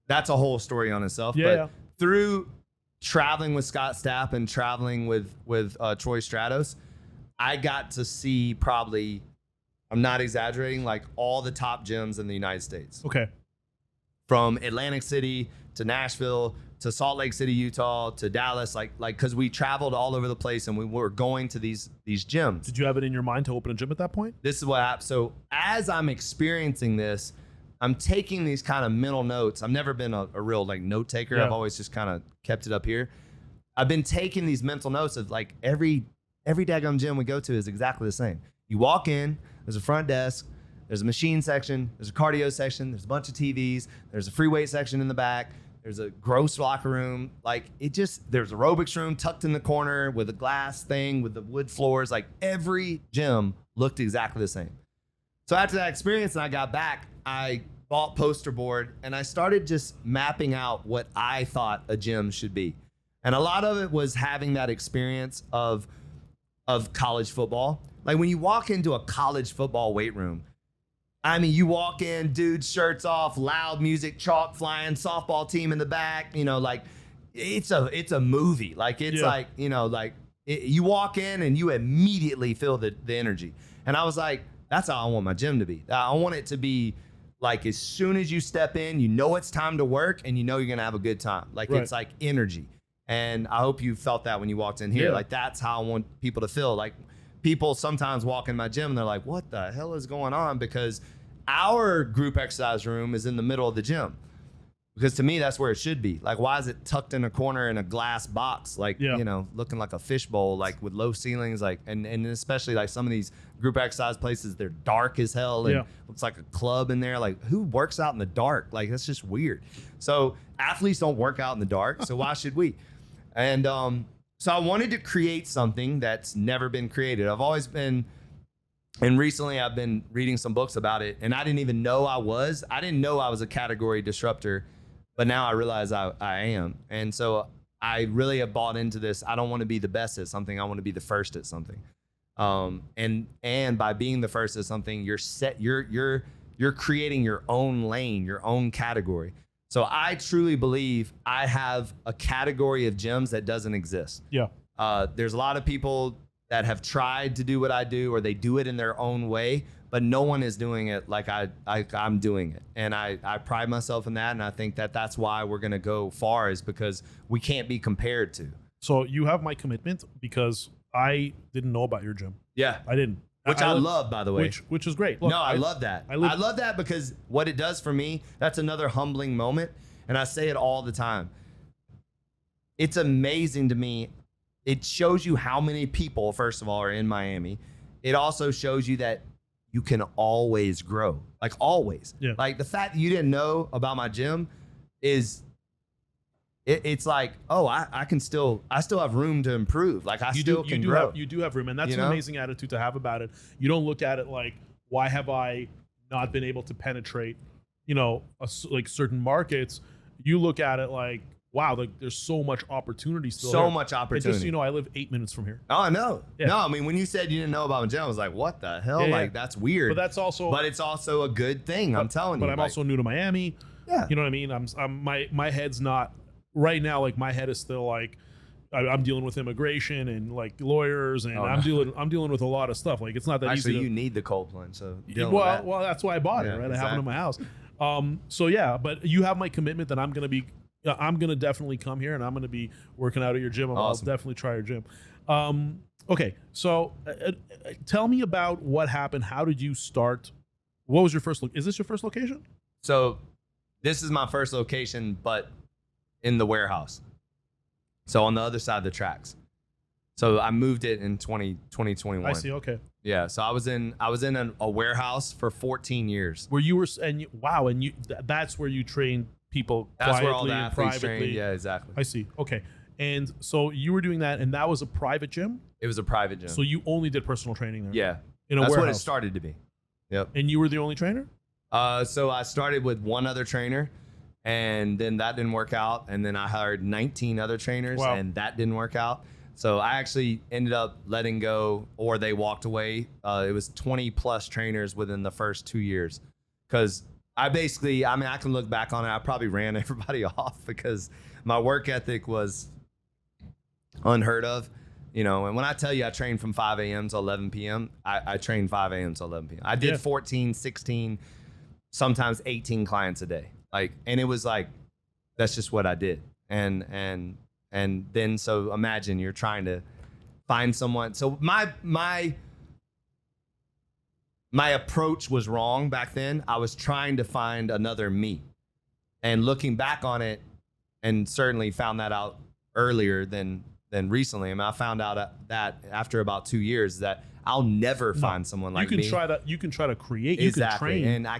that's a whole story on itself. Yeah. But through traveling with Scott Stapp and traveling with Troy Stratos, I got to see probably, I'm not exaggerating, like all the top gyms in the United States. Okay. From Atlantic City to Nashville to Salt Lake City, Utah to Dallas, like because we traveled all over the place and we were going to these gyms. Did you have it in your mind to open a gym at that point? This is what happened. So as I'm experiencing this, I'm taking these kind of mental notes. I've never been a real like note taker. Yeah. I've always just kind of kept it up here. I've been taking these mental notes of like every daggum gym we go to is exactly the same. You walk in, there's a front desk, there's a machine section, there's a cardio section, there's a bunch of TVs, there's a free weight section in the back, there's a gross locker room. Like there's a aerobics room tucked in the corner with a glass thing with the wood floors. Like every gym looked exactly the same. So after that experience and I got back, I bought poster board and I started just mapping out what I thought a gym should be. And a lot of it was having that experience of college football. Like when you walk into a college football weight room, I mean, you walk in, dudes, shirts off, loud music, chalk flying, softball team in the back. You know, like it's a movie. Like it's like, you know, like you walk in and you immediately feel the energy. And I was like, that's how I want my gym to be. I want it to be like as soon as you step in, you know it's time to work and you know you're gonna have a good time. Like it's like energy. And I hope you felt that when you walked in here. Yeah. Like that's how I want people to feel. Like people sometimes walk in my gym and they're like, what the hell is going on? Because our group exercise room is in the middle of the gym. Because to me, that's where it should be. Like, why is it tucked in a corner in a glass box? Like, you know, looking like a fishbowl, like with low ceilings, like, and especially like some of these group exercise places, they're dark as hell and looks like a club in there. Like, who works out in the dark? Like, that's just weird. So athletes don't work out in the dark. So why should we? And so I wanted to create something that's never been created. I've always been, and recently I've been reading some books about it, and I didn't even know I didn't know I was a category disruptor, but now I realize I am. And so I really have bought into this. I don't want to be the best at something. I want to be the first at something. And by being the first at something, you're creating your own lane, your own category. So I truly believe I have a category of gyms that doesn't exist. Yeah. There's a lot of people that have tried to do what I do, or they do it in their own way, but no one is doing it like I'm doing it. And I pride myself in that. And I think that that's why we're going to go far, is because we can't be compared to. So you have my commitment, because I didn't know about your gym. Yeah. I didn't. Which I love, by the way. Which is great. Look, no, I love that. I love that because what it does for me, that's another humbling moment. And I say it all the time. It's amazing to me. It shows you how many people, first of all, are in Miami. It also shows you that you can always grow. Like always. Yeah. Like the fact that you didn't know about my gym is, it's like, oh, I still have room to improve. Like I still can grow. You do have room. And that's an amazing attitude to have about it. You don't look at it like, why have I not been able to penetrate, like certain markets? You look at it like, wow, like there's so much opportunity still. So much opportunity. And just, I live 8 minutes from here. Oh, I know. Yeah. No, I mean, when you said you didn't know about my gym, I was like, what the hell? Like, that's weird. But it's also a good thing. I'm telling you. But I'm also new to Miami. Yeah. You know what I mean? My head's not right now. Like my head is still like, I'm dealing with immigration and like lawyers, and I'm dealing with a lot of stuff. Like it's not that actually easy. You need the cold plunge, so well, that's why I bought it. Right, exactly. I have it in my house. So yeah, but you have my commitment that I'm gonna definitely come here, and I'm gonna be working out at your gym. Awesome. I'll definitely try your gym. Okay, so tell me about what happened. How did you start? What was your first look? Is this your first location? So this is my first location, but in the warehouse. So on the other side of the tracks. So I moved it in 2021. I see. Okay. Yeah. So I was in a warehouse for 14 years. That's where you train people. That's quietly where all the and athletes privately. train. Yeah, exactly. I see. Okay. And so you were doing that, and that was a private gym? It was a private gym. So you only did personal training there? Yeah. That's warehouse. What it started to be. Yep. And you were the only trainer? So I started with one other trainer, and then that didn't work out. And then I hired 19 other trainers, and that didn't work out. So I actually ended up letting go, or they walked away. It was 20 plus trainers within the first 2 years. Because I can look back on it. I probably ran everybody off because my work ethic was unheard of. And when I tell you I trained from 5 a.m. to 11 p.m., I trained 5 a.m. to 11 p.m. I did 14, 16, sometimes 18 clients a day. And it was like, that's just what I did. And then, so imagine you're trying to find someone. So my approach was wrong back then. I was trying to find another me, and looking back on it, and certainly found that out earlier than recently. I mean, I found out that after about 2 years that I'll never find someone like me. You can try to create. Exactly. You can train. And I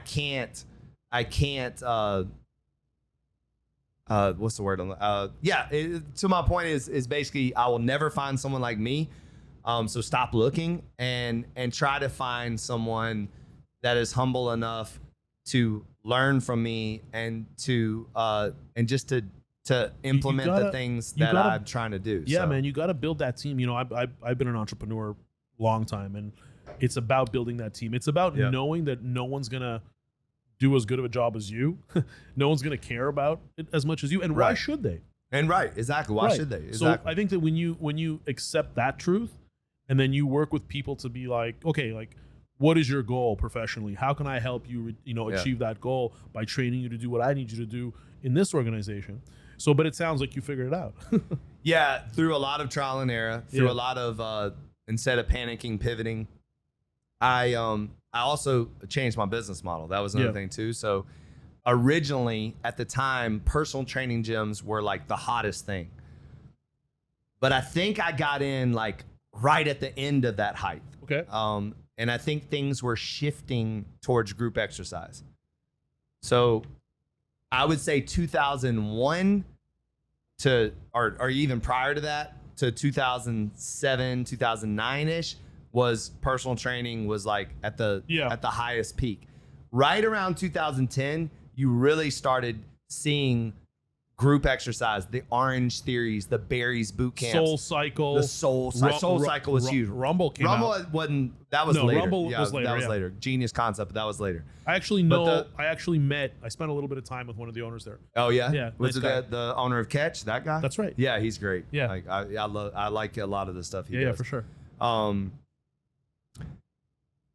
can't, what's the word? So my point is basically I will never find someone like me. So stop looking and try to find someone that is humble enough to learn from me and to and just to implement the things that I'm trying to do. Yeah, man, you got to build that team. I've been an entrepreneur long time, and It's about building that team. It's about Yeah. knowing that no one's going to do as good of a job as you. No one's going to care about it as much as you. And why Right. should they? And right, exactly. Why Right. should they? Exactly. So I think that when you accept that truth, and then you work with people to be like, okay, like, what is your goal professionally? How can I help you, achieve that goal by training you to do what I need you to do in this organization? So, but it sounds like you figured it out. Yeah, through a lot of trial and error, through Yeah. a lot of instead of panicking, pivoting. I also changed my business model. That was another Yeah. thing too. So originally at the time, personal training gyms were like the hottest thing. But I think I got in like right at the end of that hype. Okay. And I think things were shifting towards group exercise. So I would say 2001 or even prior to that, to 2007, 2009-ish, was personal training was like at the highest peak. Right around 2010, you really started seeing group exercise, the Orange Theories, the Berries boot camps, Soul Cycle. the Soul Cycle was huge. Rumble came out. wasn't. That was No, later. Rumble was later, That was yeah. later. Genius concept, but that was later. I actually But I spent a little bit of time with one of the owners there. Oh yeah, Yeah, Was nice it the owner of Catch? That guy? That's right. Yeah, he's great. Yeah. Like I like a lot of the stuff he Yeah, does. for sure.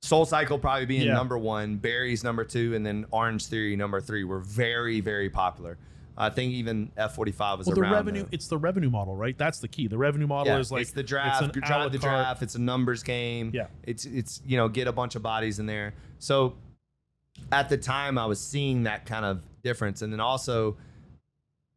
Soul Cycle probably being Yeah. number one, Berries number two, and then Orange Theory number three were very, very popular. I think even F45 was Well, the around. revenue, it's the revenue model, right? That's the key. The revenue model Yeah, is like it's the draft, it's an a la drive the carte. draft. It's a numbers game. Yeah. It's get a bunch of bodies in there. So at the time, I was seeing that kind of difference, and then also,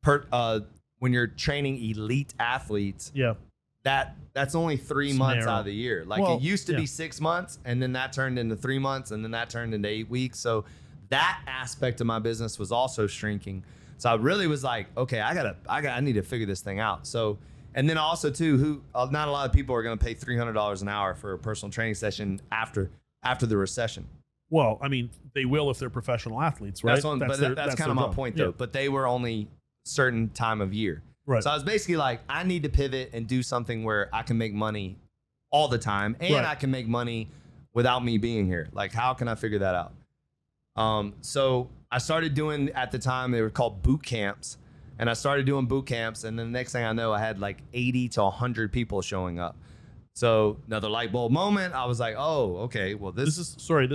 when you're training elite athletes, Yeah. that's only 3 It's months narrow. out of the year. Like Well, it used to yeah. be 6 months, and then that turned into 3 months, and then that turned into 8 weeks. So that aspect of my business was also shrinking. So I really was like, okay, I need to figure this thing out. So, and then also too, not a lot of people are going to pay $300 an hour for a personal training session after the recession. Well, I mean, they will if they're professional athletes, right? That's kind of their my job. point Yeah. though. But they were only certain time of year. Right. So I was basically like, I need to pivot and do something where I can make money all the time, and Right. I can make money without me being here. Like, how can I figure that out? So I started doing, at the time, they were called boot camps. And I started doing boot camps. And then the next thing I know, I had like 80 to 100 people showing up. So another light bulb moment. I was like, oh, okay, well, this This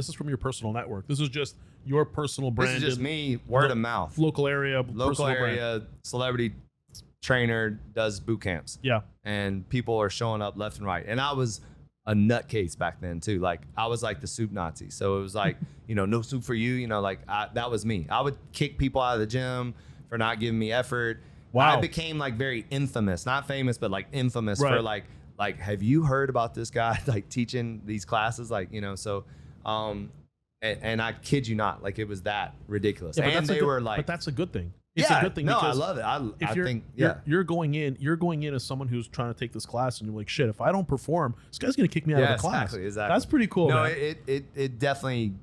is from your personal network. This is just your personal is brand. just me, word of mouth. Local area, Local personal brand. area, celebrity trainer does boot camps. Yeah. And people are showing up left and right. And I was a nutcase back then too. Like I was like the soup Nazi. So it was like, no soup for you. That was me. I would kick people out of the gym for not giving me effort. Wow. I became like very infamous, not famous, but like infamous for Right. like, have you heard about this guy like teaching these classes? And I kid you not, like it was that ridiculous. Yeah, but and that's a they good- were like, but that's a good thing. It's yeah, a good thing no, I because love it. if I you're, think, you're going in as someone who's trying to take this class and you're like, shit, if I don't perform, this guy's gonna kick me out of the class. Exactly. That's pretty cool. No, man. it definitely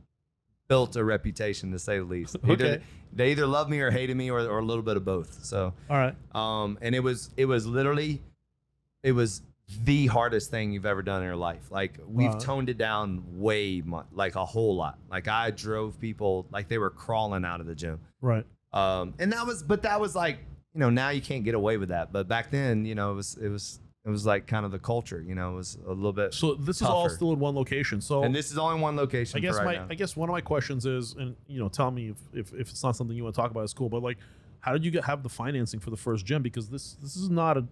built a reputation, to say the least. Okay. They either loved me or hated me, or a little bit of both. So, All right. and it was literally, it was the hardest thing you've ever done in your life. Like we've Wow. toned it down way much, like a whole lot. Like I drove people like they were crawling out of the gym. Right. And that was like, now you can't get away with that. But back then, it was like kind of the culture, it was a little bit. So this is all tougher. still in one location. So And this is only one location. I guess for right now. I guess one of my questions is, and tell me if it's not something you want to talk about at school, but like, how did you have the financing for the first gym? Because this is not a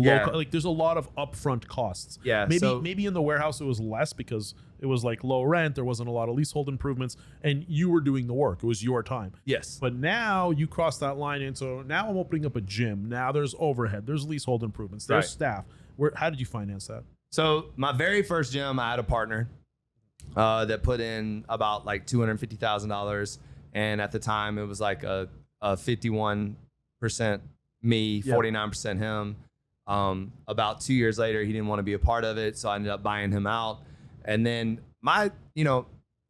Yeah. low, like there's a lot of upfront costs. Yeah, Maybe so- maybe in the warehouse it was less because it was like low rent, there wasn't a lot of leasehold improvements, and you were doing the work. It was your time. Yes. But now you cross that line into, now I'm opening up a gym. Now there's overhead, there's leasehold improvements, there's Right. staff. How did you finance that? So my very first gym, I had a partner that put in about like $250,000, and at the time it was like a 51% me, Yeah. 49% him. About 2 years later, he didn't want to be a part of it, so I ended up buying him out. And then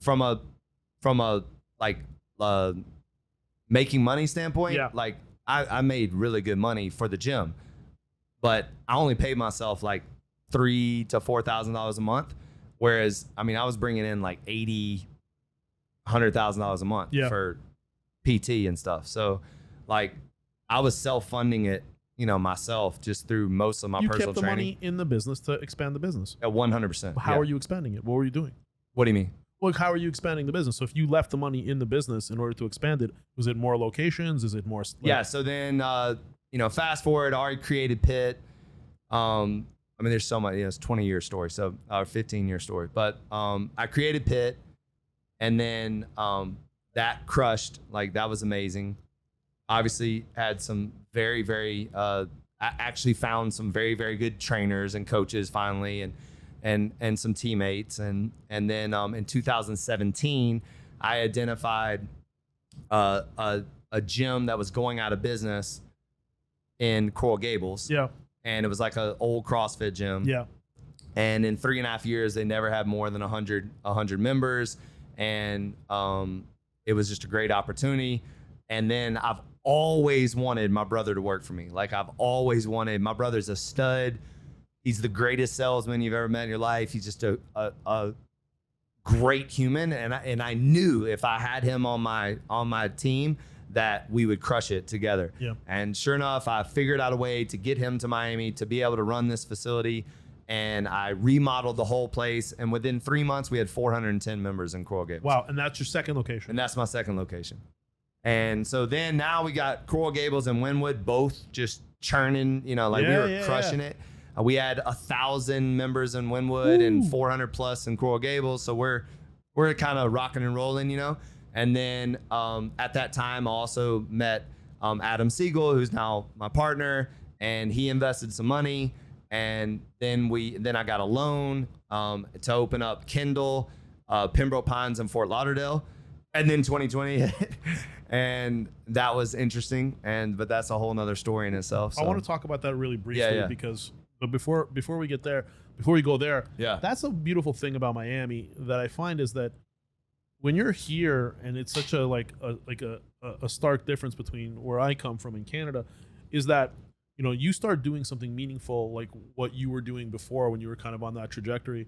from a like making money standpoint, Yeah. like I made really good money for the gym, but I only paid myself like $3,000 to $4,000 a month. Whereas, I mean, I was bringing in like $100,000 a month for PT and stuff. So like I was self-funding it, you know, myself just through most of my personal training. You kept the money in the business to expand the business. At 100%. How are you expanding it? What were you doing? What do you mean? Well, how are you expanding the business? So if you left the money in the business in order to expand it, was it more locations? Is it more? Yeah. So then, you know, fast forward, I already created Pitt. I mean, there's so much, it's a 20-year story. So 15-year story, but I created Pitt, and then that crushed. Like that was amazing. Obviously had some very, very, I actually found some very, very good trainers and coaches finally, and some teammates. And then in 2017, I identified a gym that was going out of business in Coral Gables. Yeah. And it was like an old CrossFit gym. Yeah. And in 3.5 years, they never had more than 100 members. And it was just a great opportunity. And then I've always wanted my brother to work for me. Like I've always wanted, my brother's a stud. He's the greatest salesman you've ever met in your life. He's just a great human. And I knew if I had him on my team that we would crush it together. Yeah. And sure enough, I figured out a way to get him to Miami to be able to run this facility. And I remodeled the whole place. And within 3 months, we had 410 members in Coral Gables. Wow. And that's your second location. And that's my second location. And so then now we got Coral Gables and Wynwood both just churning, you know, like we were crushing it. We had 1,000 members in Wynwood and 400 plus in Coral Gables. So we're kind of rocking and rolling, you know. And then at that time, I also met Adam Siegel, who's now my partner, and he invested some money. And then I got a loan to open up Kendall, Pembroke Pines, and Fort Lauderdale. And then 2020 hit, and that was interesting. But that's a whole nother story in itself. So. I want to talk about that really briefly because, but before we get there, before we go there, that's a beautiful thing about Miami that I find is that when you're here, and it's such a stark difference between where I come from in Canada, is that, you know, you start doing something meaningful like what you were doing before when you were kind of on that trajectory,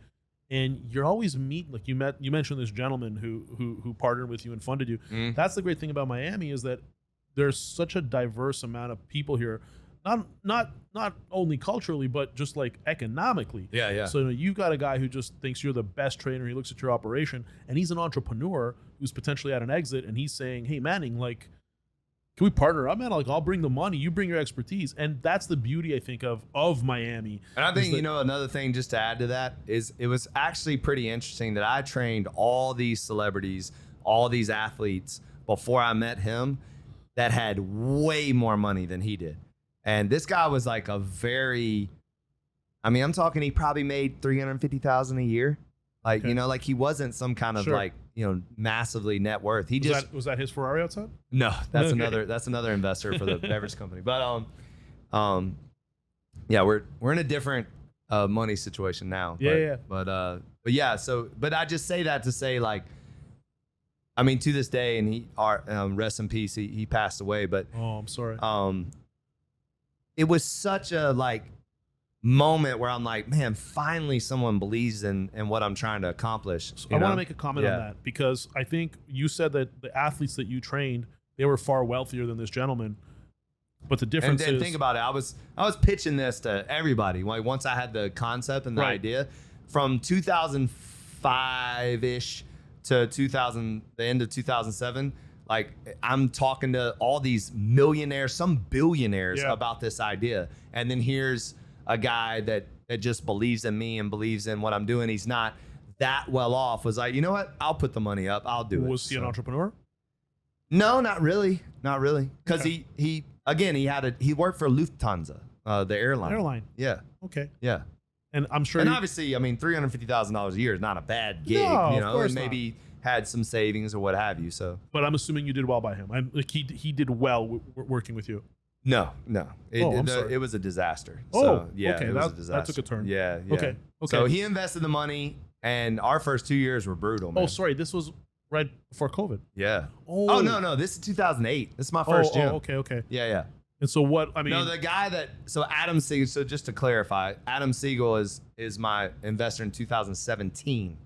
and you're always you mentioned this gentleman who partnered with you and funded you. That's the great thing about Miami, is that there's such a diverse amount of people here, not only culturally but just like economically. So, you know, you've got a guy who just thinks you're the best trainer. He looks at your operation, and he's an entrepreneur who's potentially at an exit, and he's saying, "Hey, Manning, like, can we partner up, man? Like, I'll bring the money, you bring your expertise." And that's the beauty, I think, of Miami. And I think, you know, another thing just to add to that is it was actually pretty interesting that I trained all these celebrities, all these athletes before I met him that had way more money than he did. And this guy was like I'm talking, he probably made $350,000 a year. Like, you know, like he wasn't some kind of like, you know, massively net worth. He was that his Ferrari outside? No, that's another investor for the beverage company. But yeah, we're in a different money situation now. But I just say that to say, like, I mean, to this day, and rest in peace, he passed away. But I'm sorry. It was such a moment where I'm like, man, finally someone believes in what I'm trying to accomplish. So I want to make a comment on that, because I think you said that the athletes that you trained, they were far wealthier than this gentleman. But the difference is, think about it. I was pitching this to everybody. Like, once I had the concept and the idea, from 2005-ish to the end of 2007, like, I'm talking to all these millionaires, some billionaires about this idea. And then here's a guy that just believes in me and believes in what I'm doing. He's not that well off. Was like, you know what? I'll put the money up. I'll do it. Was he an entrepreneur? No, not really. Not really. Because he worked for Lufthansa, the airline. Yeah. Okay. Yeah. And I'm sure. And obviously, I mean, $350,000 a year is not a bad gig. No, you know, of course and maybe had some savings or what have you. So. But I'm assuming you did well by him. He did well working with you. No. It was a disaster. So, it was a disaster. That took a turn. Yeah. Okay. So he invested the money, and our first 2 years were brutal, man. Oh, sorry. This was right before COVID. Yeah. Oh, no. This is 2008. This is my first gym. Okay. Yeah. And so what, I mean. No, the guy so Adam Siegel, so just to clarify, Adam Siegel is my investor in 2017.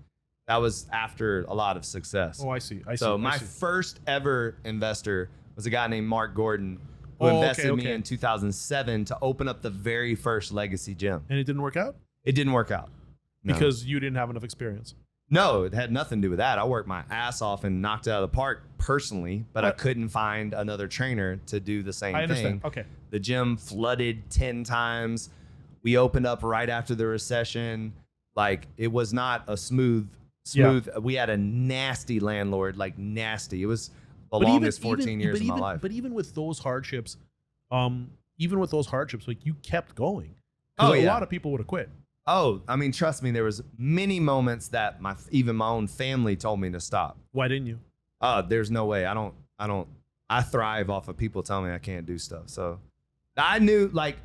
That was after a lot of success. Oh, I see. So my first ever investor was a guy named Mark Gordon, who invested in me in 2007 to open up the very first Legacy gym. And it didn't work out? It didn't work out. No. Because you didn't have enough experience. No, it had nothing to do with that. I worked my ass off and knocked it out of the park personally, but I couldn't find another trainer to do the same thing. Okay. The gym flooded 10 times. We opened up right after the recession. Like, it was not a smooth. Yeah. We had a nasty landlord, like nasty. It was the longest 14 years of my life. But even with those hardships, like, you kept going. Oh, a lot of people would have quit. Oh, I mean, trust me, there was many moments that even my own family told me to stop. Why didn't you? There's no way. I thrive off of people telling me I can't do stuff. So I knew, like,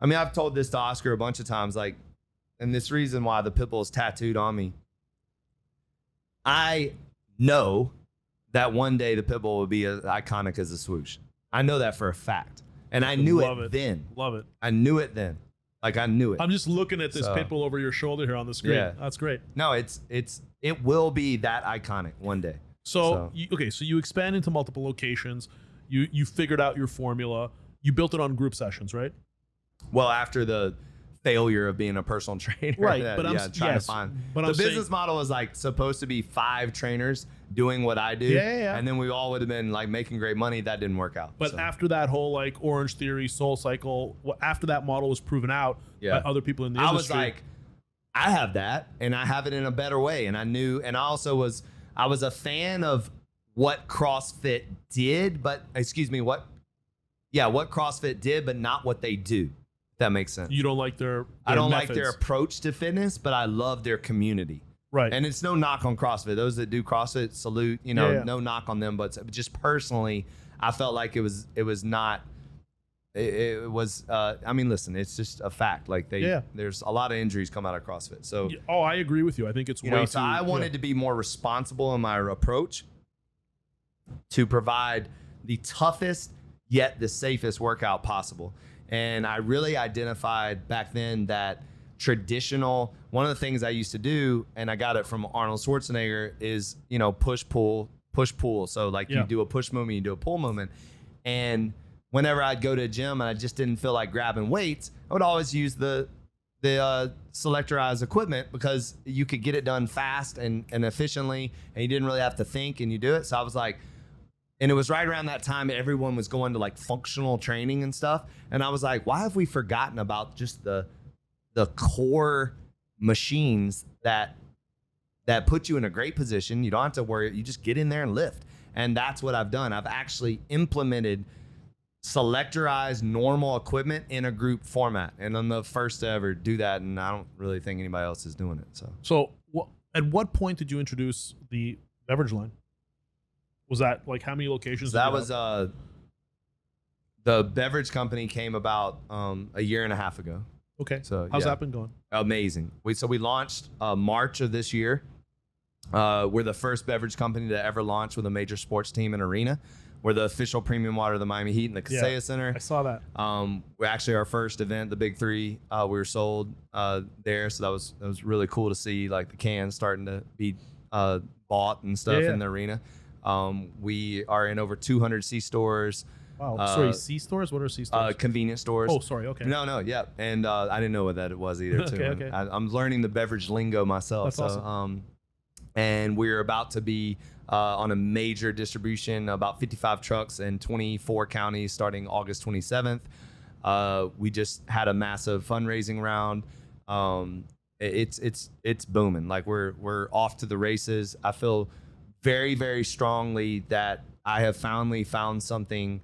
I mean, I've told this to Oscar a bunch of times, like, and this reason why the Pitbull is tattooed on me. I know that one day the Pitbull will be as iconic as a swoosh. I know that for a fact. And I knew it then. Love it. I knew it then. Like, I knew it. I'm just looking at this Pitbull over your shoulder here on the screen. Yeah. That's great. No, it will be that iconic one day. So you expand into multiple locations. You figured out your formula. You built it on group sessions, right? Well, after the failure of being a personal trainer, right? That, but I'm trying to find. But the business model was like supposed to be 5 trainers doing what I do, and then we all would have been like making great money. That didn't work out. But after that whole like Orange Theory, Soul Cycle, after that model was proven out by other people in the industry, I was like, I have that, and I have it in a better way. And I knew, and I was a fan of what CrossFit did, what CrossFit did, but not what they do. If that makes sense. You don't like their I don't methods. like their approach to fitness, but I love their community. Right. And it's no knock on CrossFit. Those that do CrossFit, salute, no knock on them. But just personally, I felt like it was not, I mean, listen, it's just a fact. Like there's a lot of injuries come out of CrossFit. So, I agree with you. I think it's so I wanted to be more responsible in my approach to provide the toughest yet the safest workout possible. And I really identified back then that one of the things I used to do, and I got it from Arnold Schwarzenegger, is, push, pull. So like you do a push movement, you do a pull movement. And whenever I'd go to a gym and I just didn't feel like grabbing weights, I would always use the selectorized equipment because you could get it done fast and efficiently, and you didn't really have to think, and you do it. So I was like, and it was right around that time everyone was going to like functional training and stuff. And I was like, why have we forgotten about just the core machines that put you in a great position? You don't have to worry. You just get in there and lift. And that's what I've done. I've actually implemented selectorized normal equipment in a group format. And I'm the first to ever do that. And I don't really think anybody else is doing it. So at what point did you introduce the beverage line? Was that like how many locations? That was the beverage company came about a year and a half ago. Okay. So how's that been going? Amazing. We launched March of this year. We're the first beverage company to ever launch with a major sports team and arena. We're the official premium water of the Miami Heat in the Kaseya Center. I saw that. We're actually our first event, the Big Three. We were sold there, so that was really cool to see, like the cans starting to be bought and stuff in the arena. We are in over 200 C stores. Wow. Sorry, C stores? What are C stores? Convenience stores. Oh, sorry. Okay. No, yeah. And I didn't know what that was either, too. Okay. I'm learning the beverage lingo myself. That's awesome. And we're about to be on a major distribution, about 55 trucks in 24 counties starting August 27th. We just had a massive fundraising round. It's booming. Like we're off to the races. I feel very, very strongly that I have finally found something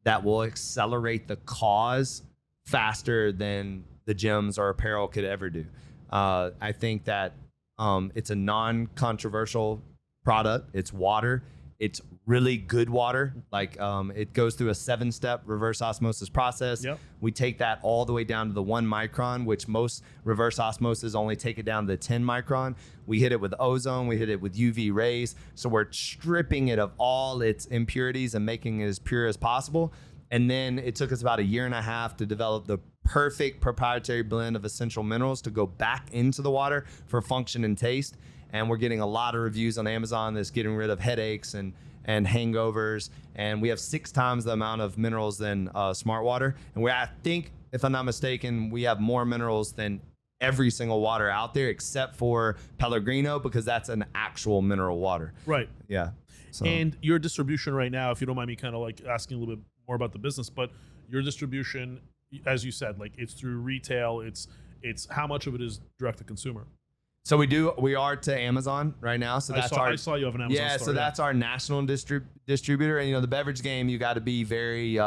that will accelerate the cause faster than the gyms or apparel could ever do. I think that it's a non-controversial product. It's water. It's really good water. Like it goes through a 7-step reverse osmosis process. Yep. We take that all the way down to the 1 micron, which most reverse osmosis only take it down to the 10 micron. We hit it with ozone. We hit it with UV rays. So we're stripping it of all its impurities and making it as pure as possible. And then it took us about 1.5 years to develop the perfect proprietary blend of essential minerals to go back into the water for function and taste. And we're getting a lot of reviews on Amazon that's getting rid of headaches and hangovers. And we have 6 times the amount of minerals than Smart Water. And I think, if I'm not mistaken, we have more minerals than every single water out there except for Pellegrino, because that's an actual mineral water. Right. Yeah. So. And your distribution right now, if you don't mind me kind of like asking a little bit more about the business, but your distribution, as you said, like it's through retail, it's how much of it is direct to consumer? So we are to Amazon right now. So that's I saw you have an Amazon store. So that's our national distributor. And the beverage game, you got to be very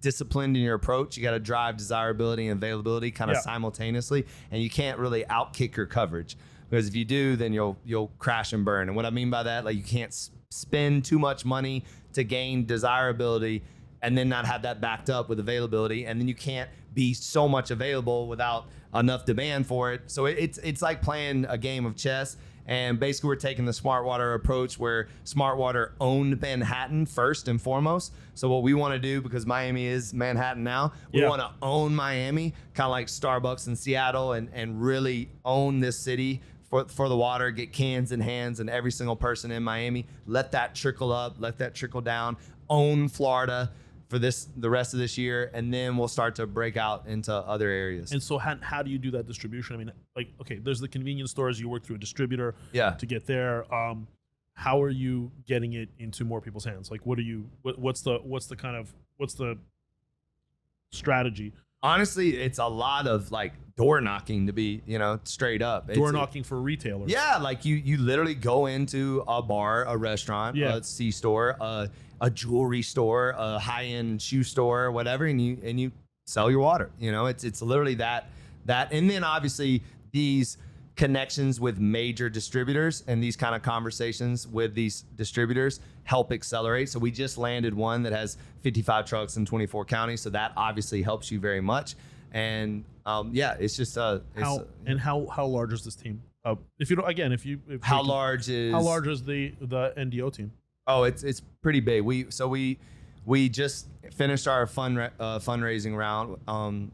disciplined in your approach. You got to drive desirability and availability kind of simultaneously, and you can't really outkick your coverage, because if you do, then you'll crash and burn. And what I mean by that, like, you can't spend too much money to gain desirability and then not have that backed up with availability, and then you can't be so much available without enough demand for it. So it's like playing a game of chess. And basically, we're taking the Smart Water approach, where Smart Water owned Manhattan first and foremost. So what we want to do, because Miami is Manhattan now, we want to own Miami, kind of like Starbucks in Seattle, and really own this city for the water, get cans in hands and every single person in Miami. Let that trickle up, let that trickle down, own Florida for the rest of this year, and then we'll start to break out into other areas. And so how do you do that distribution? I mean, like, okay, there's the convenience stores, you work through a distributor to get there. How are you getting it into more people's hands? Like, what's the strategy? Honestly, it's a lot of like door knocking, to be, straight up. Door knocking for retailers. Yeah, like you literally go into a bar, a restaurant, a C-store, a jewelry store, a high-end shoe store, whatever, and you sell your water. It's literally that. And then obviously these connections with major distributors and these kind of conversations with these distributors help accelerate. So we just landed one that has 55 trucks in 24 counties. So that obviously helps you very much. And it's just how large is this team? How large is the NDO team? Oh, it's pretty big. We just finished our fundraising round.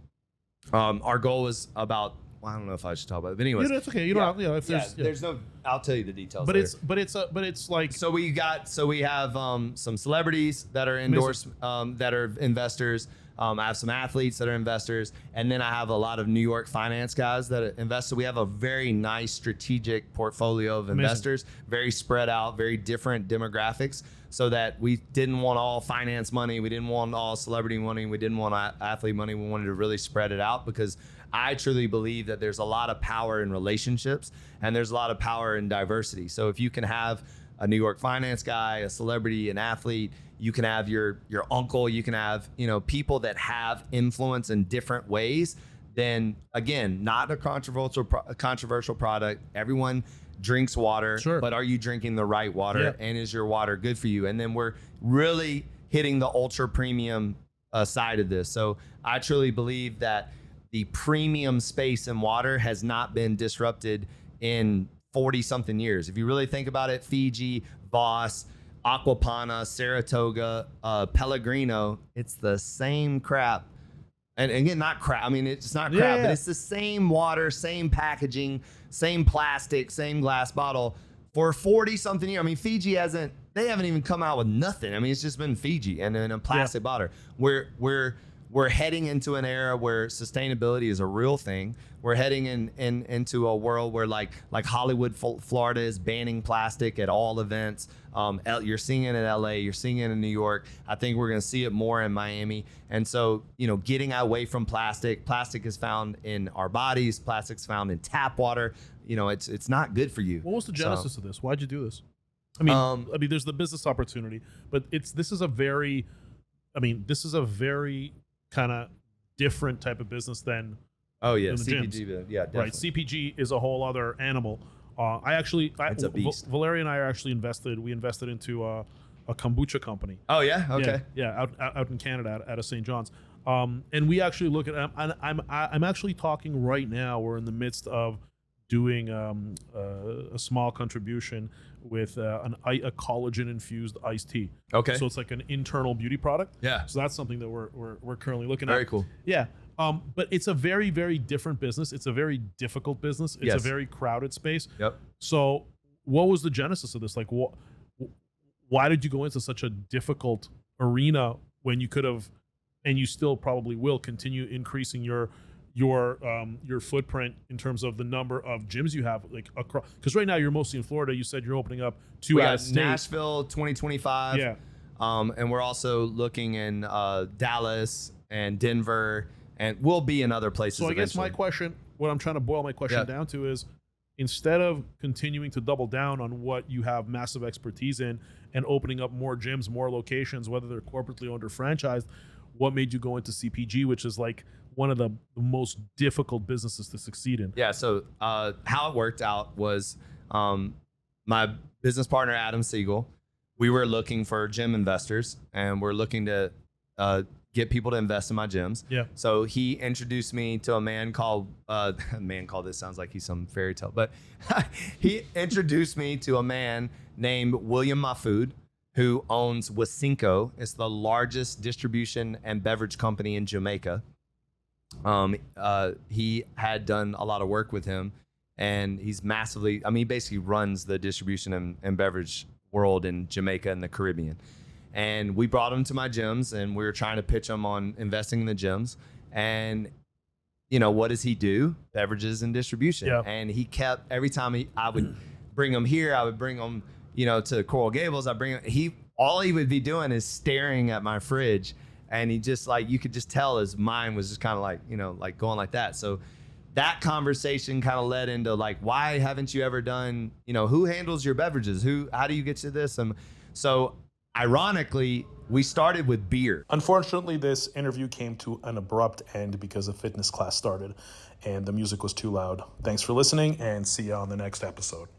Our goal was about, I don't know if I should talk about it, but anyways. Yeah, that's okay. You don't have, if there's no, I'll tell you the details. But later. it's like, so we have some celebrities that are endorsed, that are investors. I have some athletes that are investors, and then I have a lot of New York finance guys that invest. So we have a very nice strategic portfolio of investors, very spread out, very different demographics, so that we didn't want all finance money, we didn't want all celebrity money, we didn't want athlete money. We wanted to really spread it out, because I truly believe that there's a lot of power in relationships, and there's a lot of power in diversity. So if you can have a New York finance guy, a celebrity, an athlete, you can have your uncle, you can have, people that have influence in different ways. Then again, not a controversial product. Everyone drinks water, but are you drinking the right water? And is your water good for you? And then we're really hitting the ultra premium side of this. So I truly believe that the premium space in water has not been disrupted in 40 something years. If you really think about it, Fiji, Voss, Aquapana, Saratoga, Pellegrino, it's the same crap. And again, not crap. I mean, it's not crap, but it's the same water, same packaging, same plastic, same glass bottle for 40 something years. I mean, Fiji they haven't even come out with nothing. I mean, it's just been Fiji and then a plastic bottle. We're heading into an era where sustainability is a real thing. We're heading into a world where like Hollywood, Florida is banning plastic at all events. You're seeing it in LA, you're seeing it in New York. I think we're going to see it more in Miami. And so, getting away from plastic. Plastic is found in our bodies. Plastic's found in tap water. It's not good for you. What was the genesis of this? Why'd you do this? I mean, there's the business opportunity, but this is a very kind of different type of business than CPG, definitely. Right, CPG is a whole other animal. It's a beast. Valeria and I are actually invested into a kombucha company. Oh yeah, okay. Out in Canada out of St. John's, and we actually look at. I'm actually talking right now. We're in the midst of doing a small contribution with a collagen infused iced tea. Okay. So it's like an internal beauty product. Yeah. So that's something that we're currently looking at. Very cool. Yeah. But it's a very, very different business. It's a very difficult business. It's a very crowded space. Yep. So what was the genesis of this? Like, why did you go into such a difficult arena when you could have, and you still probably will continue increasing your footprint in terms of the number of gyms you have, like across? Because right now you're mostly in Florida. You said you're opening up two out of state. Nashville 2025. Yeah. And we're also looking in Dallas and Denver, and we'll be in other places. So I guess eventually. my question, what I'm trying to boil my question down to is, instead of continuing to double down on what you have massive expertise in and opening up more gyms, more locations, whether they're corporately owned or franchised, what made you go into CPG, which is like one of the most difficult businesses to succeed in? Yeah. So how it worked out was my business partner, Adam Siegel, we were looking for gym investors, and we're looking to get people to invest in my gyms. Yeah. So he introduced me to a man called, this sounds like he's some fairy tale, but he introduced me to a man named William Mahfood, who owns Wasinko. It's the largest distribution and beverage company in Jamaica. He had done a lot of work with him, and he's massively, he basically runs the distribution and beverage world in Jamaica and the Caribbean. And we brought him to my gyms, and we were trying to pitch him on investing in the gyms. And, what does he do? Beverages and distribution. Yeah. And he kept, every time I would bring him here, I would bring him, to Coral Gables. All he would be doing is staring at my fridge. And he just you could just tell his mind was just kind of like going like that. So that conversation kind of led into why haven't you ever done, who handles your beverages? How do you get to this? And so ironically, we started with beer. Unfortunately, this interview came to an abrupt end because a fitness class started and the music was too loud. Thanks for listening, and see you on the next episode.